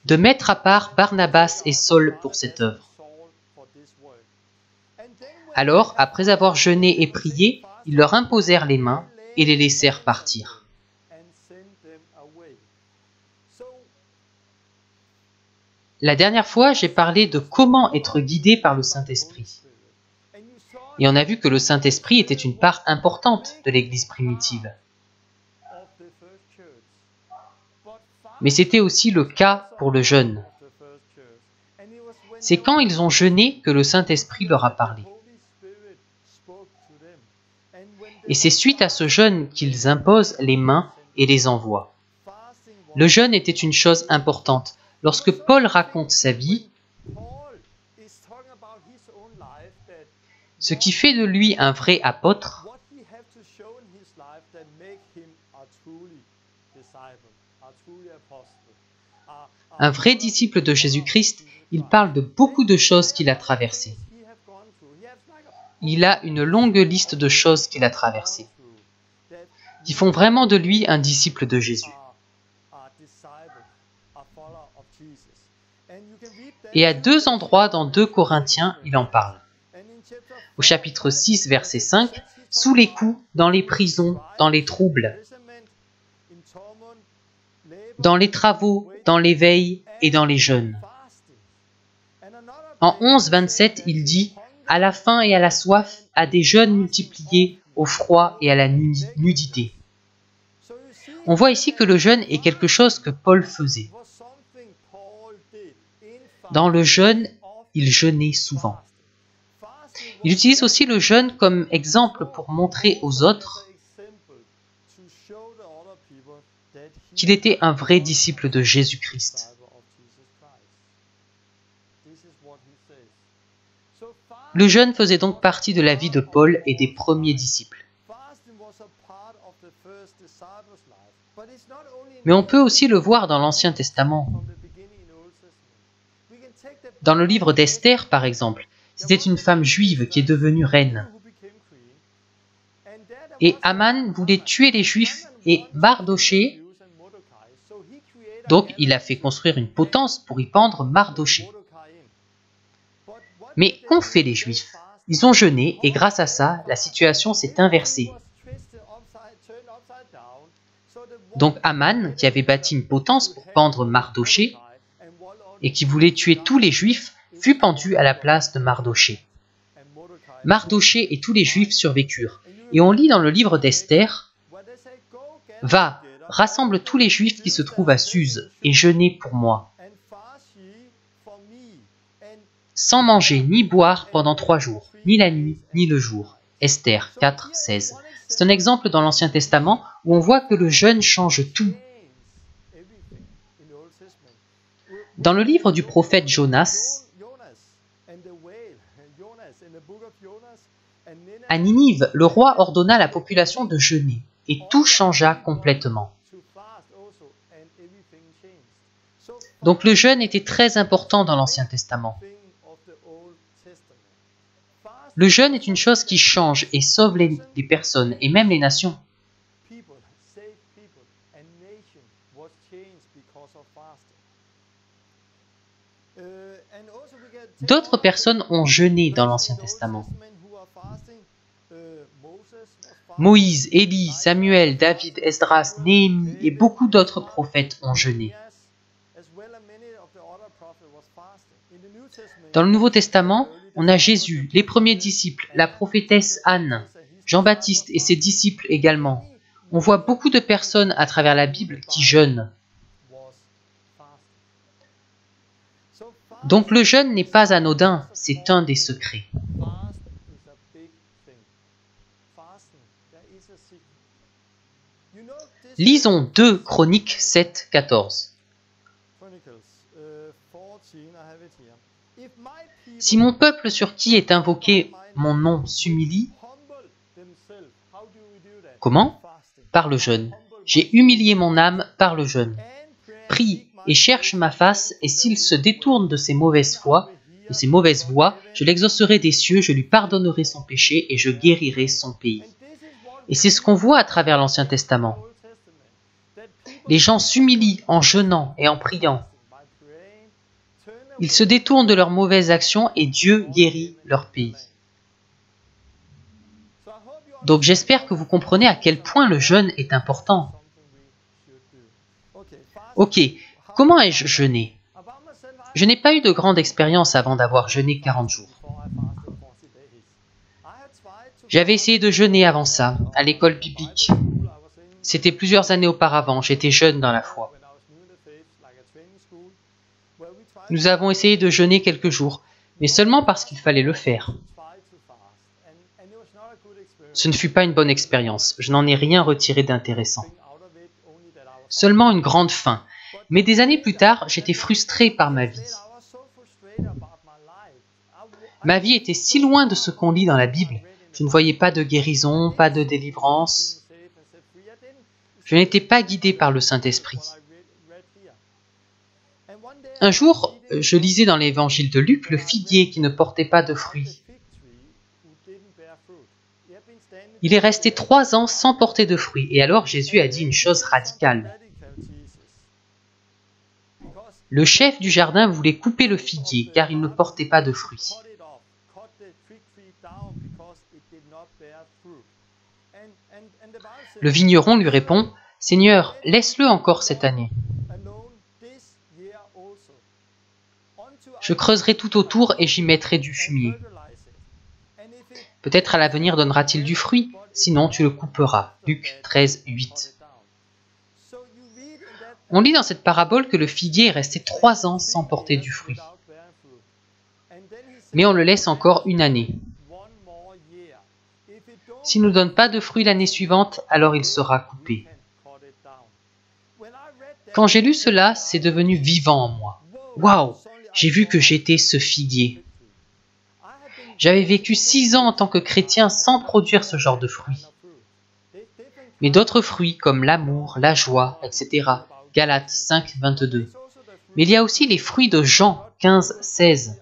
de mettre à part Barnabas et Saul pour cette œuvre. Alors, après avoir jeûné et prié, ils leur imposèrent les mains et les laissèrent partir. » La dernière fois, j'ai parlé de comment être guidé par le Saint-Esprit. Et on a vu que le Saint-Esprit était une part importante de l'Église primitive. Mais c'était aussi le cas pour le jeûne. C'est quand ils ont jeûné que le Saint-Esprit leur a parlé. Et c'est suite à ce jeûne qu'ils imposent les mains et les envoient. Le jeûne était une chose importante. Lorsque Paul raconte sa vie, ce qui fait de lui un vrai apôtre, un vrai disciple de Jésus-Christ, il parle de beaucoup de choses qu'il a traversées. Il a une longue liste de choses qu'il a traversées, qui font vraiment de lui un disciple de Jésus. Et à 2 endroits dans 2 Corinthiens, il en parle. Au chapitre 6, verset 5, « Sous les coups, dans les prisons, dans les troubles, dans les travaux, dans les veilles et dans les jeûnes. » En 11, 27, il dit « À la faim et à la soif, à des jeûnes multipliés, au froid et à la nudité. » On voit ici que le jeûne est quelque chose que Paul faisait. Dans le jeûne, il jeûnait souvent. Il utilise aussi le jeûne comme exemple pour montrer aux autres qu'il était un vrai disciple de Jésus-Christ. Le jeûne faisait donc partie de la vie de Paul et des premiers disciples. Mais on peut aussi le voir dans l'Ancien Testament. Dans le livre d'Esther, par exemple, c'était une femme juive qui est devenue reine. Et Aman voulait tuer les Juifs et Mardoché, Donc il a fait construire une potence pour y pendre Mardochée. Mais qu'ont fait les Juifs? Ils ont jeûné et grâce à ça, la situation s'est inversée. Donc Aman, qui avait bâti une potence pour pendre Mardochée et qui voulait tuer tous les Juifs, fut pendu à la place de Mardochée. Mardochée et tous les Juifs survécurent. Et on lit dans le livre d'Esther, « Va, rassemble tous les Juifs qui se trouvent à Suse et jeûnez pour moi, sans manger ni boire pendant 3 jours, ni la nuit ni le jour. » Esther 4, 16. C'est un exemple dans l'Ancien Testament où on voit que le jeûne change tout. Dans le livre du prophète Jonas, à Ninive, le roi ordonna à la population de jeûner et tout changea complètement. Donc le jeûne était très important dans l'Ancien Testament. Le jeûne est une chose qui change et sauve les personnes et même les nations. D'autres personnes ont jeûné dans l'Ancien Testament. Moïse, Élie, Samuel, David, Esdras, Néhémie et beaucoup d'autres prophètes ont jeûné. Dans le Nouveau Testament, on a Jésus, les premiers disciples, la prophétesse Anne, Jean-Baptiste et ses disciples également. On voit beaucoup de personnes à travers la Bible qui jeûnent. Donc le jeûne n'est pas anodin, c'est un des secrets. Lisons 2 Chroniques 7, 14. Si mon peuple sur qui est invoqué mon nom s'humilie, comment? Par le jeûne. J'ai humilié mon âme par le jeûne. Prie et cherche ma face, et s'il se détourne de ses mauvaises voies, je l'exaucerai des cieux, je lui pardonnerai son péché et je guérirai son pays. Et c'est ce qu'on voit à travers l'Ancien Testament. Les gens s'humilient en jeûnant et en priant. Ils se détournent de leurs mauvaises actions et Dieu guérit leur pays. Donc j'espère que vous comprenez à quel point le jeûne est important. Ok, comment ai-je jeûné? Je n'ai pas eu de grande expérience avant d'avoir jeûné 40 jours. J'avais essayé de jeûner avant ça, à l'école biblique. C'était plusieurs années auparavant, j'étais jeune dans la foi. Nous avons essayé de jeûner quelques jours, mais seulement parce qu'il fallait le faire. Ce ne fut pas une bonne expérience, je n'en ai rien retiré d'intéressant. Seulement une grande faim. Mais des années plus tard, j'étais frustré par ma vie. Ma vie était si loin de ce qu'on lit dans la Bible. Je ne voyais pas de guérison, pas de délivrance. Je n'étais pas guidé par le Saint-Esprit. Un jour, je lisais dans l'évangile de Luc le figuier qui ne portait pas de fruits. Il est resté 3 ans sans porter de fruits. Et alors Jésus a dit une chose radicale. Le chef du jardin voulait couper le figuier car il ne portait pas de fruits. Le vigneron lui répond, « Seigneur, laisse-le encore cette année. Je creuserai tout autour et j'y mettrai du fumier. Peut-être à l'avenir donnera-t-il du fruit, sinon tu le couperas. » Luc 13, 8. On lit dans cette parabole que le figuier est resté 3 ans sans porter du fruit. Mais on le laisse encore 1 année. S'il ne donne pas de fruit l'année suivante, alors il sera coupé. Quand j'ai lu cela, c'est devenu vivant en moi. Waouh! J'ai vu que j'étais ce figuier. J'avais vécu 6 ans en tant que chrétien sans produire ce genre de fruits. Mais d'autres fruits comme l'amour, la joie, etc. Galates 5, 22. Mais il y a aussi les fruits de Jean 15, 16.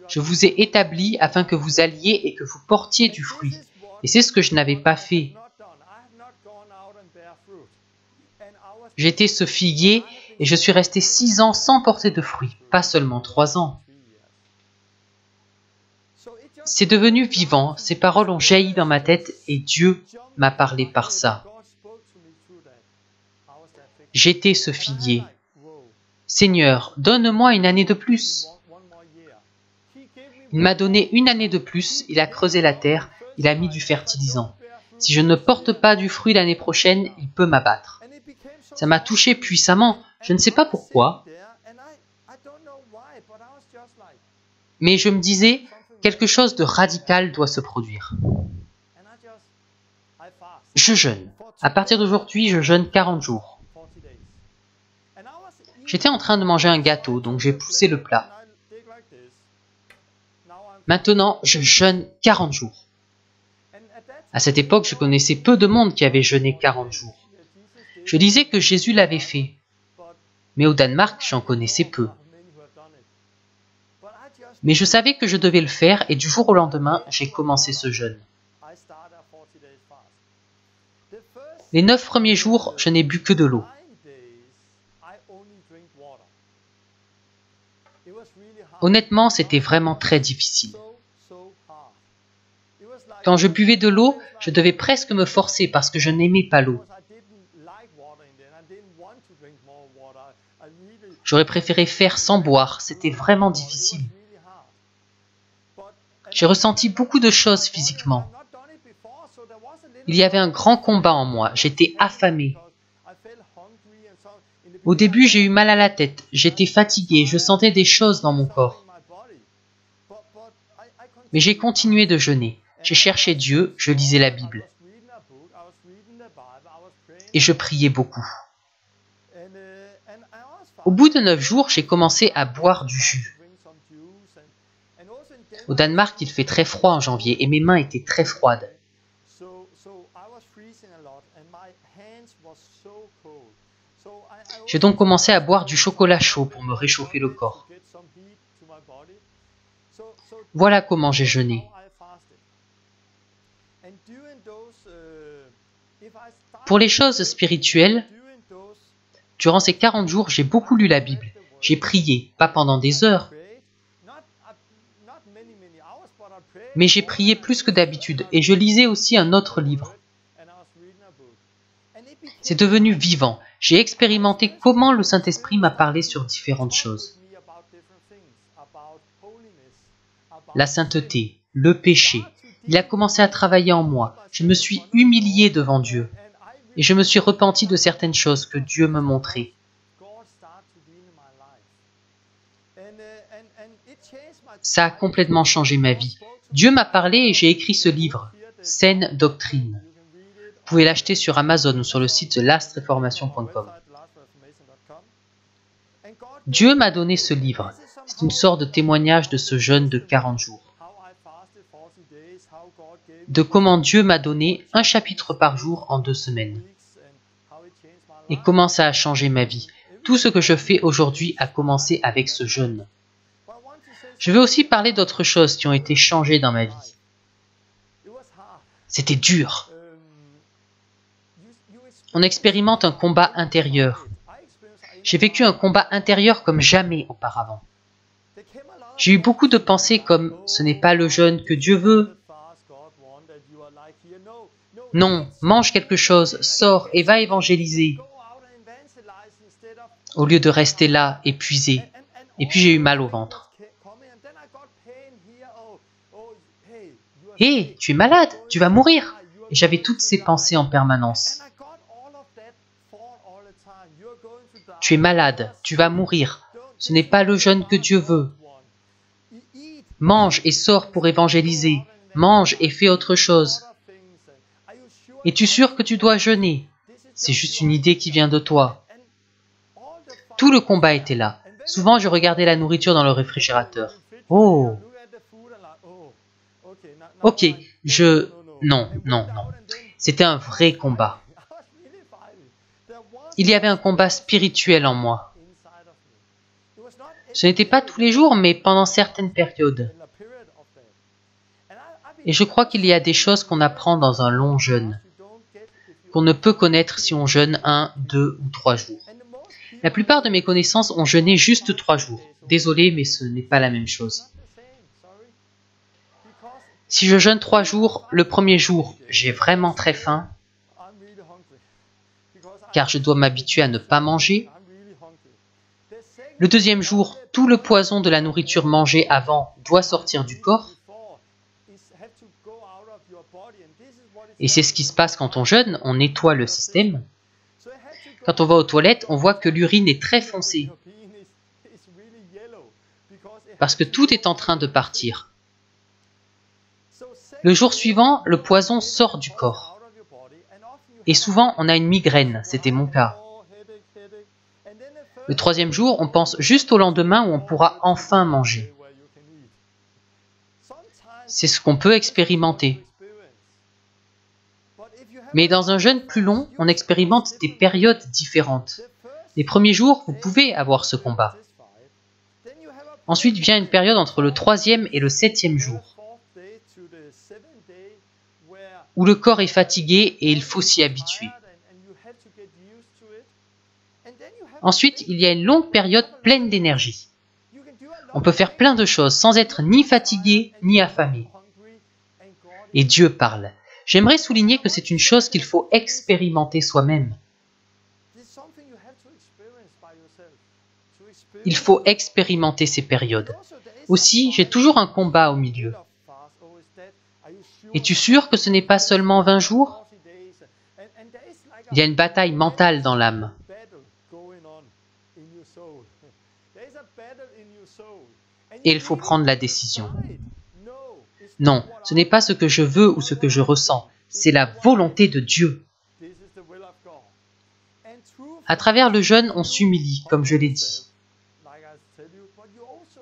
Je vous ai établi afin que vous alliez et que vous portiez du fruit. Et c'est ce que je n'avais pas fait. J'étais ce figuier Et je suis resté 6 ans sans porter de fruits, pas seulement 3 ans. C'est devenu vivant, ces paroles ont jailli dans ma tête et Dieu m'a parlé par ça. J'étais ce figuier. Seigneur, donne-moi une année de plus. Il m'a donné une année de plus, il a creusé la terre, il a mis du fertilisant. Si je ne porte pas du fruit l'année prochaine, il peut m'abattre. Ça m'a touché puissamment, je ne sais pas pourquoi. Mais je me disais, quelque chose de radical doit se produire. Je jeûne. À partir d'aujourd'hui, je jeûne 40 jours. J'étais en train de manger un gâteau, donc j'ai poussé le plat. Maintenant, je jeûne 40 jours. À cette époque, je connaissais peu de monde qui avait jeûné 40 jours. Je disais que Jésus l'avait fait. Mais au Danemark, j'en connaissais peu. Mais je savais que je devais le faire et du jour au lendemain, j'ai commencé ce jeûne. Les 9 premiers jours, je n'ai bu que de l'eau. Honnêtement, c'était vraiment très difficile. Quand je buvais de l'eau, je devais presque me forcer parce que je n'aimais pas l'eau. J'aurais préféré faire sans boire, c'était vraiment difficile. J'ai ressenti beaucoup de choses physiquement. Il y avait un grand combat en moi, j'étais affamé. Au début, j'ai eu mal à la tête, j'étais fatigué, je sentais des choses dans mon corps. Mais j'ai continué de jeûner. J'ai cherché Dieu, je lisais la Bible. Et je priais beaucoup. Au bout de 9 jours, j'ai commencé à boire du jus. Au Danemark, il fait très froid en janvier et mes mains étaient très froides. J'ai donc commencé à boire du chocolat chaud pour me réchauffer le corps. Voilà comment j'ai jeûné. Pour les choses spirituelles, durant ces 40 jours, j'ai beaucoup lu la Bible. J'ai prié, pas pendant des heures, mais j'ai prié plus que d'habitude et je lisais aussi un autre livre. C'est devenu vivant. J'ai expérimenté comment le Saint-Esprit m'a parlé sur différentes choses. La sainteté, le péché. Il a commencé à travailler en moi. Je me suis humilié devant Dieu. Et je me suis repenti de certaines choses que Dieu me montrait. Ça a complètement changé ma vie. Dieu m'a parlé et j'ai écrit ce livre, Saine Doctrine. Vous pouvez l'acheter sur Amazon ou sur le site thelastreformation.com. Dieu m'a donné ce livre. C'est une sorte de témoignage de ce jeûne de 40 jours. De comment Dieu m'a donné un chapitre par jour en 2 semaines. Et comment ça a changé ma vie. Tout ce que je fais aujourd'hui a commencé avec ce jeûne. Je veux aussi parler d'autres choses qui ont été changées dans ma vie. C'était dur. On expérimente un combat intérieur. J'ai vécu un combat intérieur comme jamais auparavant. J'ai eu beaucoup de pensées comme « ce n'est pas le jeûne que Dieu veut ». Non, mange quelque chose, sors et va évangéliser. Au lieu de rester là, épuisé. Et puis j'ai eu mal au ventre. Hé, tu es malade, tu vas mourir. Et j'avais toutes ces pensées en permanence. Tu es malade, tu vas mourir. Ce n'est pas le jeûne que Dieu veut. Mange et sors pour évangéliser. Mange et fais autre chose. Es-tu sûr que tu dois jeûner? C'est juste une idée qui vient de toi. Tout le combat était là. Souvent, je regardais la nourriture dans le réfrigérateur. Oh! Ok, Non. C'était un vrai combat. Il y avait un combat spirituel en moi. Ce n'était pas tous les jours, mais pendant certaines périodes. Et je crois qu'il y a des choses qu'on apprend dans un long jeûne, qu'on ne peut connaître si on jeûne 1, 2 ou 3 jours. La plupart de mes connaissances ont jeûné juste 3 jours. Désolé, mais ce n'est pas la même chose. Si je jeûne 3 jours, le premier jour, j'ai vraiment très faim, car je dois m'habituer à ne pas manger. Le deuxième jour, tout le poison de la nourriture mangée avant doit sortir du corps. Et c'est ce qui se passe quand on jeûne, on nettoie le système. Quand on va aux toilettes, on voit que l'urine est très foncée, parce que tout est en train de partir. Le jour suivant, le poison sort du corps. Et souvent, on a une migraine, c'était mon cas. Le troisième jour, on pense juste au lendemain où on pourra enfin manger. C'est ce qu'on peut expérimenter. Mais dans un jeûne plus long, on expérimente des périodes différentes. Les premiers jours, vous pouvez avoir ce combat. Ensuite vient une période entre le 3e et le 7e jour, où le corps est fatigué et il faut s'y habituer. Ensuite, il y a une longue période pleine d'énergie. On peut faire plein de choses sans être ni fatigué ni affamé. Et Dieu parle. J'aimerais souligner que c'est une chose qu'il faut expérimenter soi-même. Il faut expérimenter ces périodes. Aussi, j'ai toujours un combat au milieu. Es-tu sûr que ce n'est pas seulement 20 jours? Il y a une bataille mentale dans l'âme. Et il faut prendre la décision. Non, ce n'est pas ce que je veux ou ce que je ressens, c'est la volonté de Dieu. À travers le jeûne, on s'humilie, comme je l'ai dit.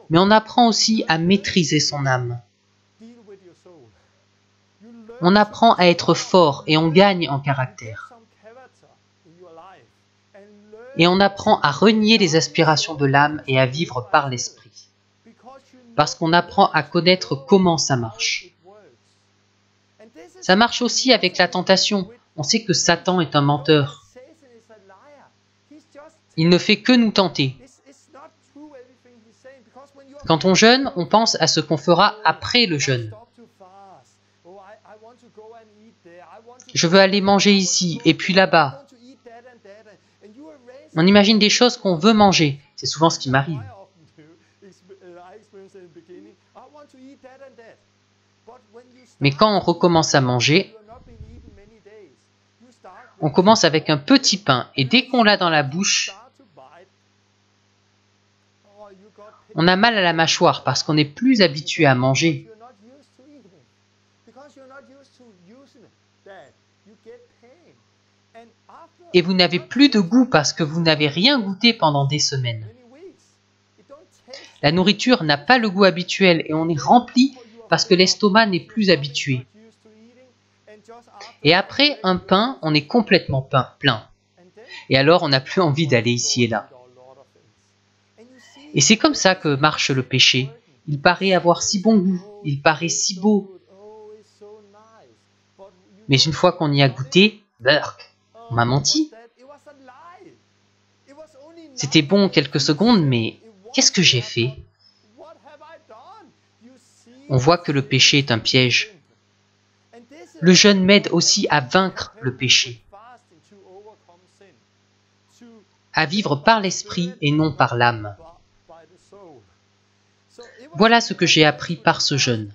Mais on apprend aussi à maîtriser son âme. On apprend à être fort et on gagne en caractère. Et on apprend à renier les aspirations de l'âme et à vivre par l'esprit. Parce qu'on apprend à connaître comment ça marche. Ça marche aussi avec la tentation. On sait que Satan est un menteur. Il ne fait que nous tenter. Quand on jeûne, on pense à ce qu'on fera après le jeûne. Je veux aller manger ici, et puis là-bas. On imagine des choses qu'on veut manger. C'est souvent ce qui m'arrive. Mais quand on recommence à manger, on commence avec un petit pain, et dès qu'on l'a dans la bouche, on a mal à la mâchoire parce qu'on n'est plus habitué à manger. Et vous n'avez plus de goût parce que vous n'avez rien goûté pendant des semaines. La nourriture n'a pas le goût habituel et on est rempli parce que l'estomac n'est plus habitué. Et après un pain, on est complètement plein. Et alors on n'a plus envie d'aller ici et là. Et c'est comme ça que marche le péché. Il paraît avoir si bon goût, il paraît si beau. Mais une fois qu'on y a goûté, burk, on m'a menti. C'était bon quelques secondes, mais qu'est-ce que j'ai fait? On voit que le péché est un piège. Le jeûne m'aide aussi à vaincre le péché, à vivre par l'esprit et non par l'âme. Voilà ce que j'ai appris par ce jeûne.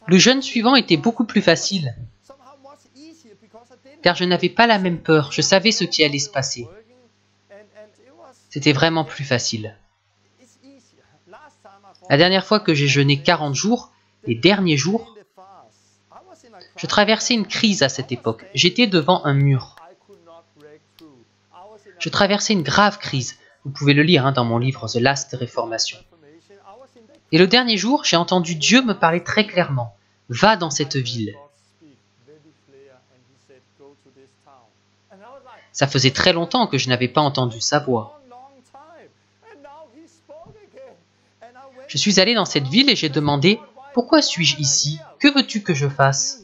Le jeûne suivant était beaucoup plus facile, car je n'avais pas la même peur, je savais ce qui allait se passer. C'était vraiment plus facile. La dernière fois que j'ai jeûné 40 jours, les derniers jours, je traversais une crise à cette époque. J'étais devant un mur. Je traversais une grave crise. Vous pouvez le lire dans mon livre The Last Reformation. Et le dernier jour, j'ai entendu Dieu me parler très clairement. Va dans cette ville. Ça faisait très longtemps que je n'avais pas entendu sa voix. Je suis allé dans cette ville et j'ai demandé « Pourquoi suis-je ici? Que veux-tu que je fasse ?»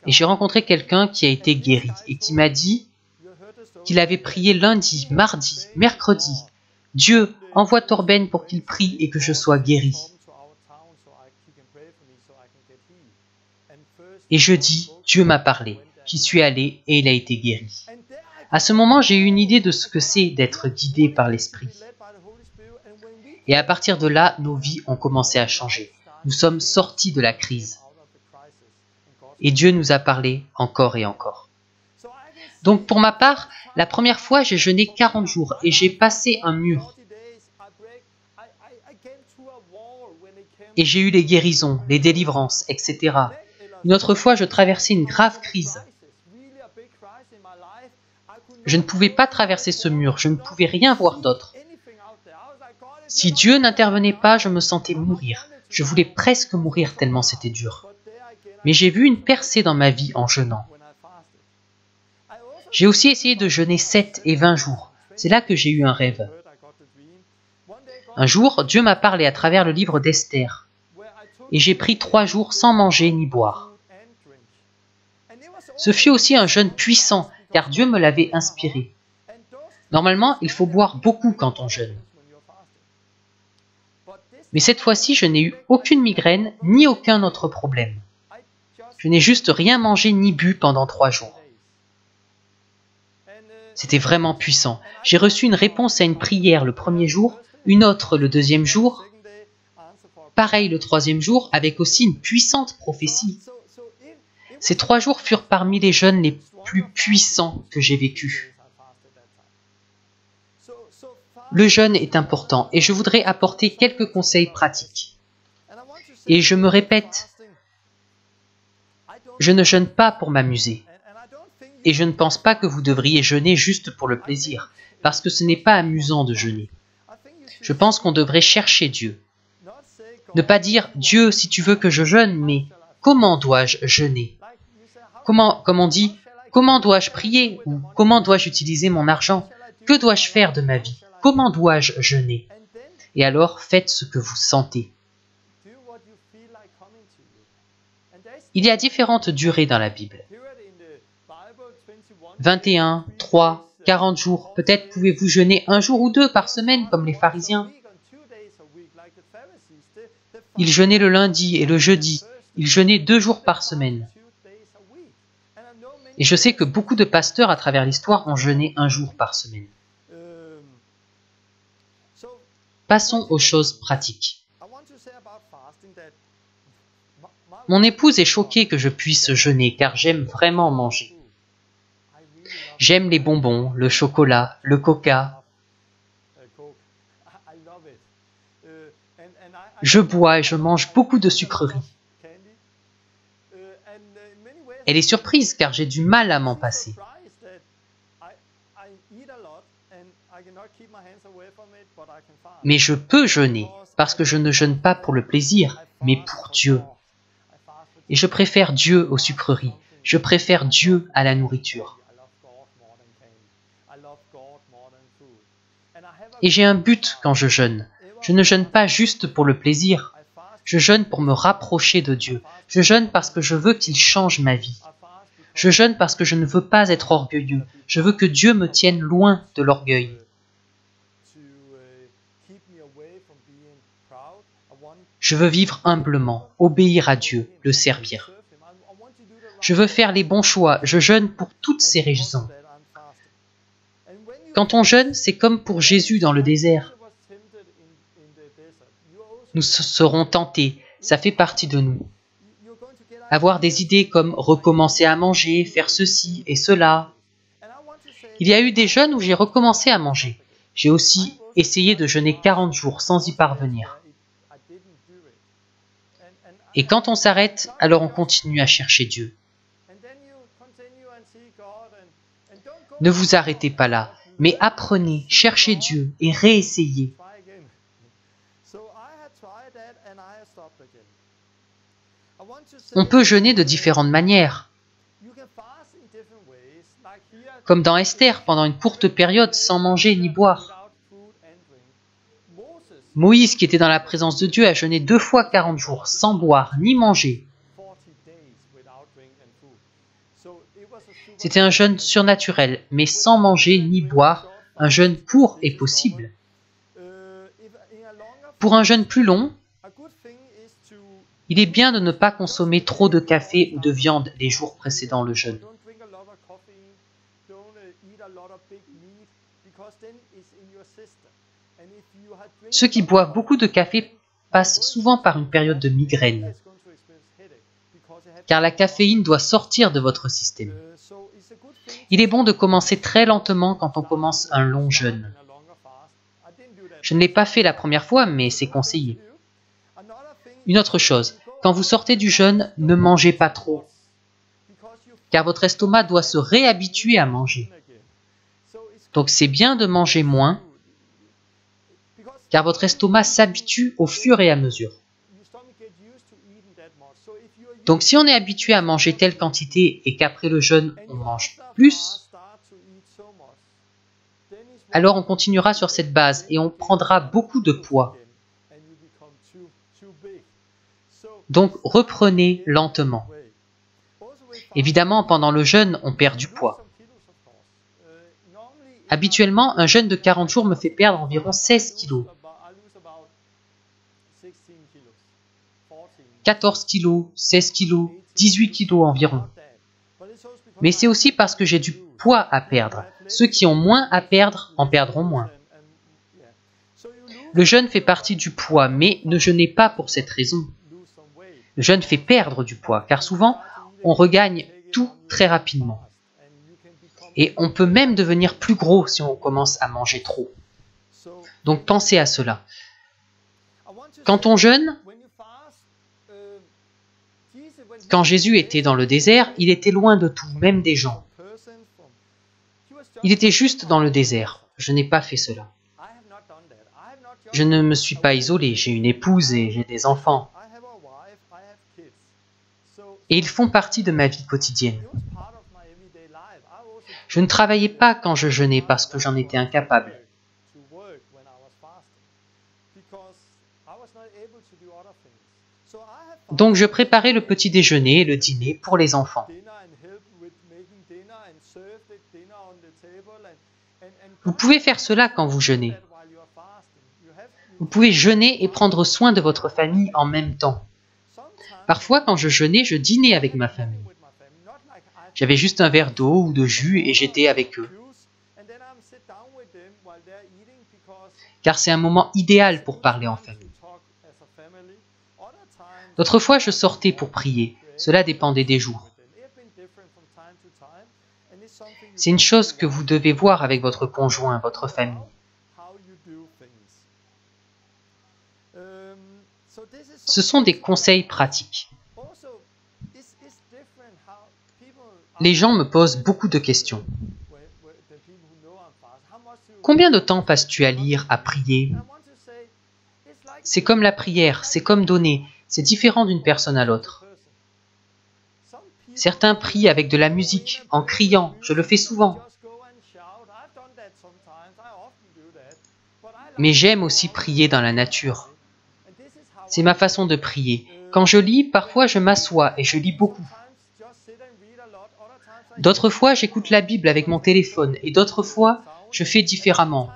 Et j'ai rencontré quelqu'un qui a été guéri et qui m'a dit qu'il avait prié lundi, mardi, mercredi. Dieu, envoie Torben pour qu'il prie et que je sois guéri. Et jeudi, Dieu m'a parlé. J'y suis allé et il a été guéri. À ce moment, j'ai eu une idée de ce que c'est d'être guidé par l'Esprit. Et à partir de là, nos vies ont commencé à changer. Nous sommes sortis de la crise. Et Dieu nous a parlé encore et encore. Donc pour ma part, la première fois, j'ai jeûné 40 jours et j'ai passé un mur. Et j'ai eu les guérisons, les délivrances, etc. Une autre fois, je traversais une grave crise. Je ne pouvais pas traverser ce mur, je ne pouvais rien voir d'autre. Si Dieu n'intervenait pas, je me sentais mourir. Je voulais presque mourir tellement c'était dur. Mais j'ai vu une percée dans ma vie en jeûnant. J'ai aussi essayé de jeûner 7 et 20 jours. C'est là que j'ai eu un rêve. Un jour, Dieu m'a parlé à travers le livre d'Esther. Et j'ai pris 3 jours sans manger ni boire. Ce fut aussi un jeûne puissant, car Dieu me l'avait inspiré. Normalement, il faut boire beaucoup quand on jeûne. Mais cette fois-ci, je n'ai eu aucune migraine, ni aucun autre problème. Je n'ai juste rien mangé ni bu pendant 3 jours. C'était vraiment puissant. J'ai reçu une réponse à une prière le premier jour, une autre le deuxième jour, pareil le troisième jour, avec aussi une puissante prophétie. Ces 3 jours furent parmi les jeûnes les plus puissants que j'ai vécus. Le jeûne est important et je voudrais apporter quelques conseils pratiques. Et je me répète, je ne jeûne pas pour m'amuser. Et je ne pense pas que vous devriez jeûner juste pour le plaisir, parce que ce n'est pas amusant de jeûner. Je pense qu'on devrait chercher Dieu. Ne pas dire « Dieu, si tu veux que je jeûne », mais « Comment dois-je jeûner ?» Comme on dit « Comment dois-je prier ?» ou « Comment dois-je utiliser mon argent ?» Que dois-je faire de ma vie? Comment dois-je jeûner? Et alors, faites ce que vous sentez. Il y a différentes durées dans la Bible. 21, 3, 40 jours. Peut-être pouvez-vous jeûner 1 jour ou 2 par semaine, comme les pharisiens. Ils jeûnaient le lundi et le jeudi. Ils jeûnaient 2 jours par semaine. Et je sais que beaucoup de pasteurs à travers l'histoire ont jeûné 1 jour par semaine. Passons aux choses pratiques. Mon épouse est choquée que je puisse jeûner car j'aime vraiment manger. J'aime les bonbons, le chocolat, le coca. Je bois et je mange beaucoup de sucreries. Elle est surprise car j'ai du mal à m'en passer. Mais je peux jeûner parce que je ne jeûne pas pour le plaisir, mais pour Dieu. Et je préfère Dieu aux sucreries. Je préfère Dieu à la nourriture. Et j'ai un but quand je jeûne. Je ne jeûne pas juste pour le plaisir. Je jeûne pour me rapprocher de Dieu. Je jeûne parce que je veux qu'il change ma vie. Je jeûne parce que je ne veux pas être orgueilleux. Je veux que Dieu me tienne loin de l'orgueil. Je veux vivre humblement, obéir à Dieu, le servir. Je veux faire les bons choix. Je jeûne pour toutes ces raisons. Quand on jeûne, c'est comme pour Jésus dans le désert. Nous serons tentés, ça fait partie de nous. Avoir des idées comme recommencer à manger, faire ceci et cela. Il y a eu des jeûnes où j'ai recommencé à manger. J'ai aussi essayé de jeûner 40 jours sans y parvenir. Et quand on s'arrête, alors on continue à chercher Dieu. Ne vous arrêtez pas là, mais apprenez, cherchez Dieu et réessayez. On peut jeûner de différentes manières. Comme dans Esther, pendant une courte période, sans manger ni boire. Moïse, qui était dans la présence de Dieu, a jeûné 2 fois 40 jours, sans boire ni manger. C'était un jeûne surnaturel, mais sans manger ni boire. Un jeûne court est possible. Pour un jeûne plus long, il est bien de ne pas consommer trop de café ou de viande les jours précédant le jeûne. Ceux qui boivent beaucoup de café passent souvent par une période de migraine, car la caféine doit sortir de votre système. Il est bon de commencer très lentement quand on commence un long jeûne. Je ne l'ai pas fait la première fois, mais c'est conseillé. Une autre chose, quand vous sortez du jeûne, ne mangez pas trop, car votre estomac doit se réhabituer à manger. Donc c'est bien de manger moins, car votre estomac s'habitue au fur et à mesure. Donc si on est habitué à manger telle quantité et qu'après le jeûne on mange plus, alors on continuera sur cette base et on prendra beaucoup de poids. Donc reprenez lentement. Évidemment, pendant le jeûne, on perd du poids. Habituellement, un jeûne de 40 jours me fait perdre environ 16 kilos. 14 kilos, 16 kilos, 18 kilos environ. Mais c'est aussi parce que j'ai du poids à perdre. Ceux qui ont moins à perdre en perdront moins. Le jeûne fait partie du poids, mais ne jeûnez pas pour cette raison. Le jeûne fait perdre du poids, car souvent, on regagne tout très rapidement. Et on peut même devenir plus gros si on commence à manger trop. Donc pensez à cela. Quand on jeûne, quand Jésus était dans le désert, il était loin de tout, même des gens. Il était juste dans le désert. Je n'ai pas fait cela. Je ne me suis pas isolé, j'ai une épouse et j'ai des enfants. Et ils font partie de ma vie quotidienne. Je ne travaillais pas quand je jeûnais parce que j'en étais incapable. Donc je préparais le petit déjeuner et le dîner pour les enfants. Vous pouvez faire cela quand vous jeûnez. Vous pouvez jeûner et prendre soin de votre famille en même temps. Parfois, quand je jeûnais, je dînais avec ma famille. J'avais juste un verre d'eau ou de jus et j'étais avec eux. Car c'est un moment idéal pour parler en famille. D'autres fois, je sortais pour prier. Cela dépendait des jours. C'est une chose que vous devez voir avec votre conjoint, votre famille. Ce sont des conseils pratiques. Les gens me posent beaucoup de questions. Combien de temps passes-tu à lire, à prier? C'est comme la prière, c'est comme donner. C'est différent d'une personne à l'autre. Certains prient avec de la musique, en criant. Je le fais souvent. Mais j'aime aussi prier dans la nature. C'est ma façon de prier. Quand je lis, parfois je m'assois et je lis beaucoup. D'autres fois, j'écoute la Bible avec mon téléphone et d'autres fois, je fais différemment.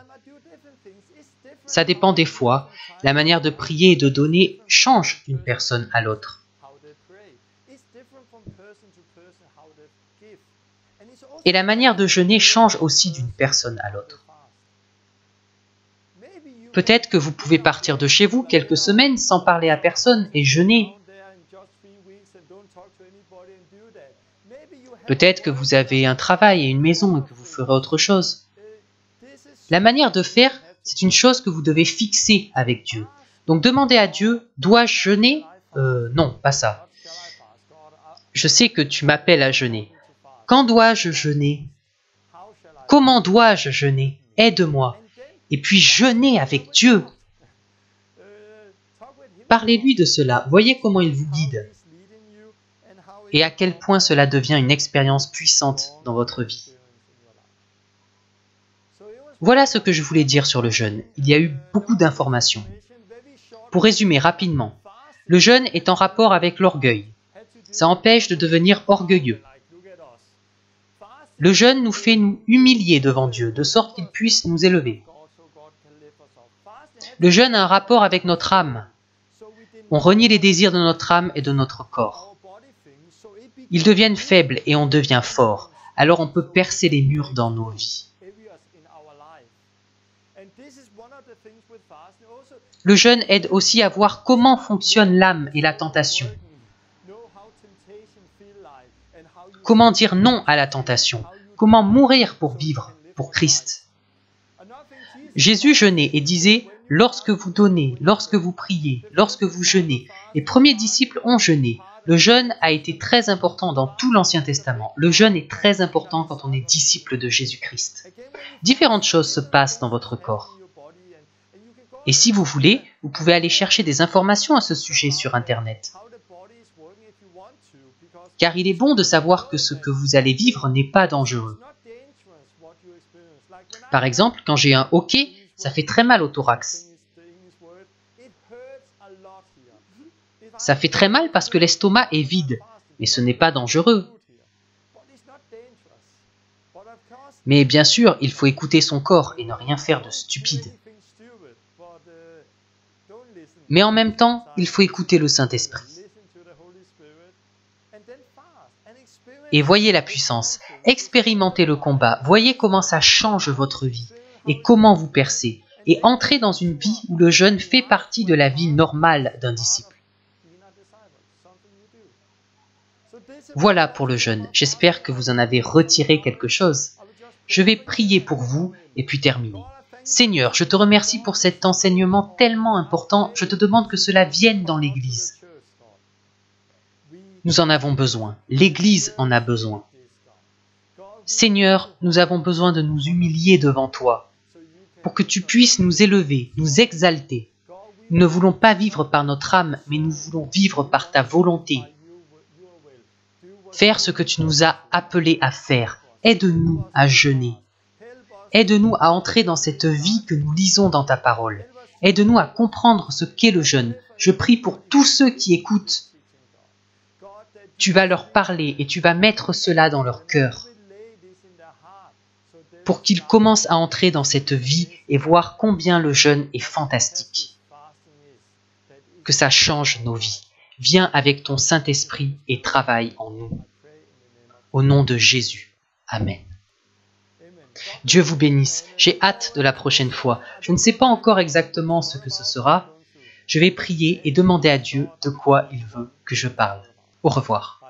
Ça dépend des fois. La manière de prier et de donner change d'une personne à l'autre. Et la manière de jeûner change aussi d'une personne à l'autre. Peut-être que vous pouvez partir de chez vous quelques semaines sans parler à personne et jeûner. Peut-être que vous avez un travail et une maison et que vous ferez autre chose. La manière de faire, c'est une chose que vous devez fixer avec Dieu. Donc demandez à Dieu, dois-je jeûner? Non, pas ça. Je sais que tu m'appelles à jeûner. Quand dois-je jeûner? Comment dois-je jeûner? Aide-moi. Et puis jeûnez avec Dieu. Parlez-lui de cela. Voyez comment il vous guide. Et à quel point cela devient une expérience puissante dans votre vie. Voilà ce que je voulais dire sur le jeûne. Il y a eu beaucoup d'informations. Pour résumer rapidement, le jeûne est en rapport avec l'orgueil. Ça empêche de devenir orgueilleux. Le jeûne nous fait nous humilier devant Dieu, de sorte qu'il puisse nous élever. Le jeûne a un rapport avec notre âme. On renie les désirs de notre âme et de notre corps. Ils deviennent faibles et on devient fort. Alors on peut percer les murs dans nos vies. Le jeûne aide aussi à voir comment fonctionne l'âme et la tentation. Comment dire non à la tentation? Comment mourir pour vivre pour Christ? Jésus jeûnait et disait « Lorsque vous donnez, lorsque vous priez, lorsque vous jeûnez ». Les premiers disciples ont jeûné. Le jeûne a été très important dans tout l'Ancien Testament. Le jeûne est très important quand on est disciple de Jésus-Christ. Différentes choses se passent dans votre corps. Et si vous voulez, vous pouvez aller chercher des informations à ce sujet sur Internet. Car il est bon de savoir que ce que vous allez vivre n'est pas dangereux. Par exemple, quand j'ai un hoquet, ça fait très mal au thorax. Ça fait très mal parce que l'estomac est vide, mais ce n'est pas dangereux. Mais bien sûr, il faut écouter son corps et ne rien faire de stupide. Mais en même temps, il faut écouter le Saint-Esprit. Et voyez la puissance, expérimentez le combat, voyez comment ça change votre vie et comment vous percez, et entrez dans une vie où le jeûne fait partie de la vie normale d'un disciple. Voilà pour le jeûne, j'espère que vous en avez retiré quelque chose. Je vais prier pour vous et puis terminer. Seigneur, je te remercie pour cet enseignement tellement important, je te demande que cela vienne dans l'Église. Nous en avons besoin, l'Église en a besoin. Seigneur, nous avons besoin de nous humilier devant toi, pour que tu puisses nous élever, nous exalter. Nous ne voulons pas vivre par notre âme, mais nous voulons vivre par ta volonté. Faire ce que tu nous as appelés à faire. Aide-nous à jeûner. Aide-nous à entrer dans cette vie que nous lisons dans ta parole. Aide-nous à comprendre ce qu'est le jeûne. Je prie pour tous ceux qui écoutent. Tu vas leur parler et tu vas mettre cela dans leur cœur pour qu'ils commencent à entrer dans cette vie et voir combien le jeûne est fantastique. Que ça change nos vies. Viens avec ton Saint-Esprit et travaille en nous. Au nom de Jésus. Amen. Dieu vous bénisse. J'ai hâte de la prochaine fois. Je ne sais pas encore exactement ce que ce sera. Je vais prier et demander à Dieu de quoi il veut que je parle. Au revoir.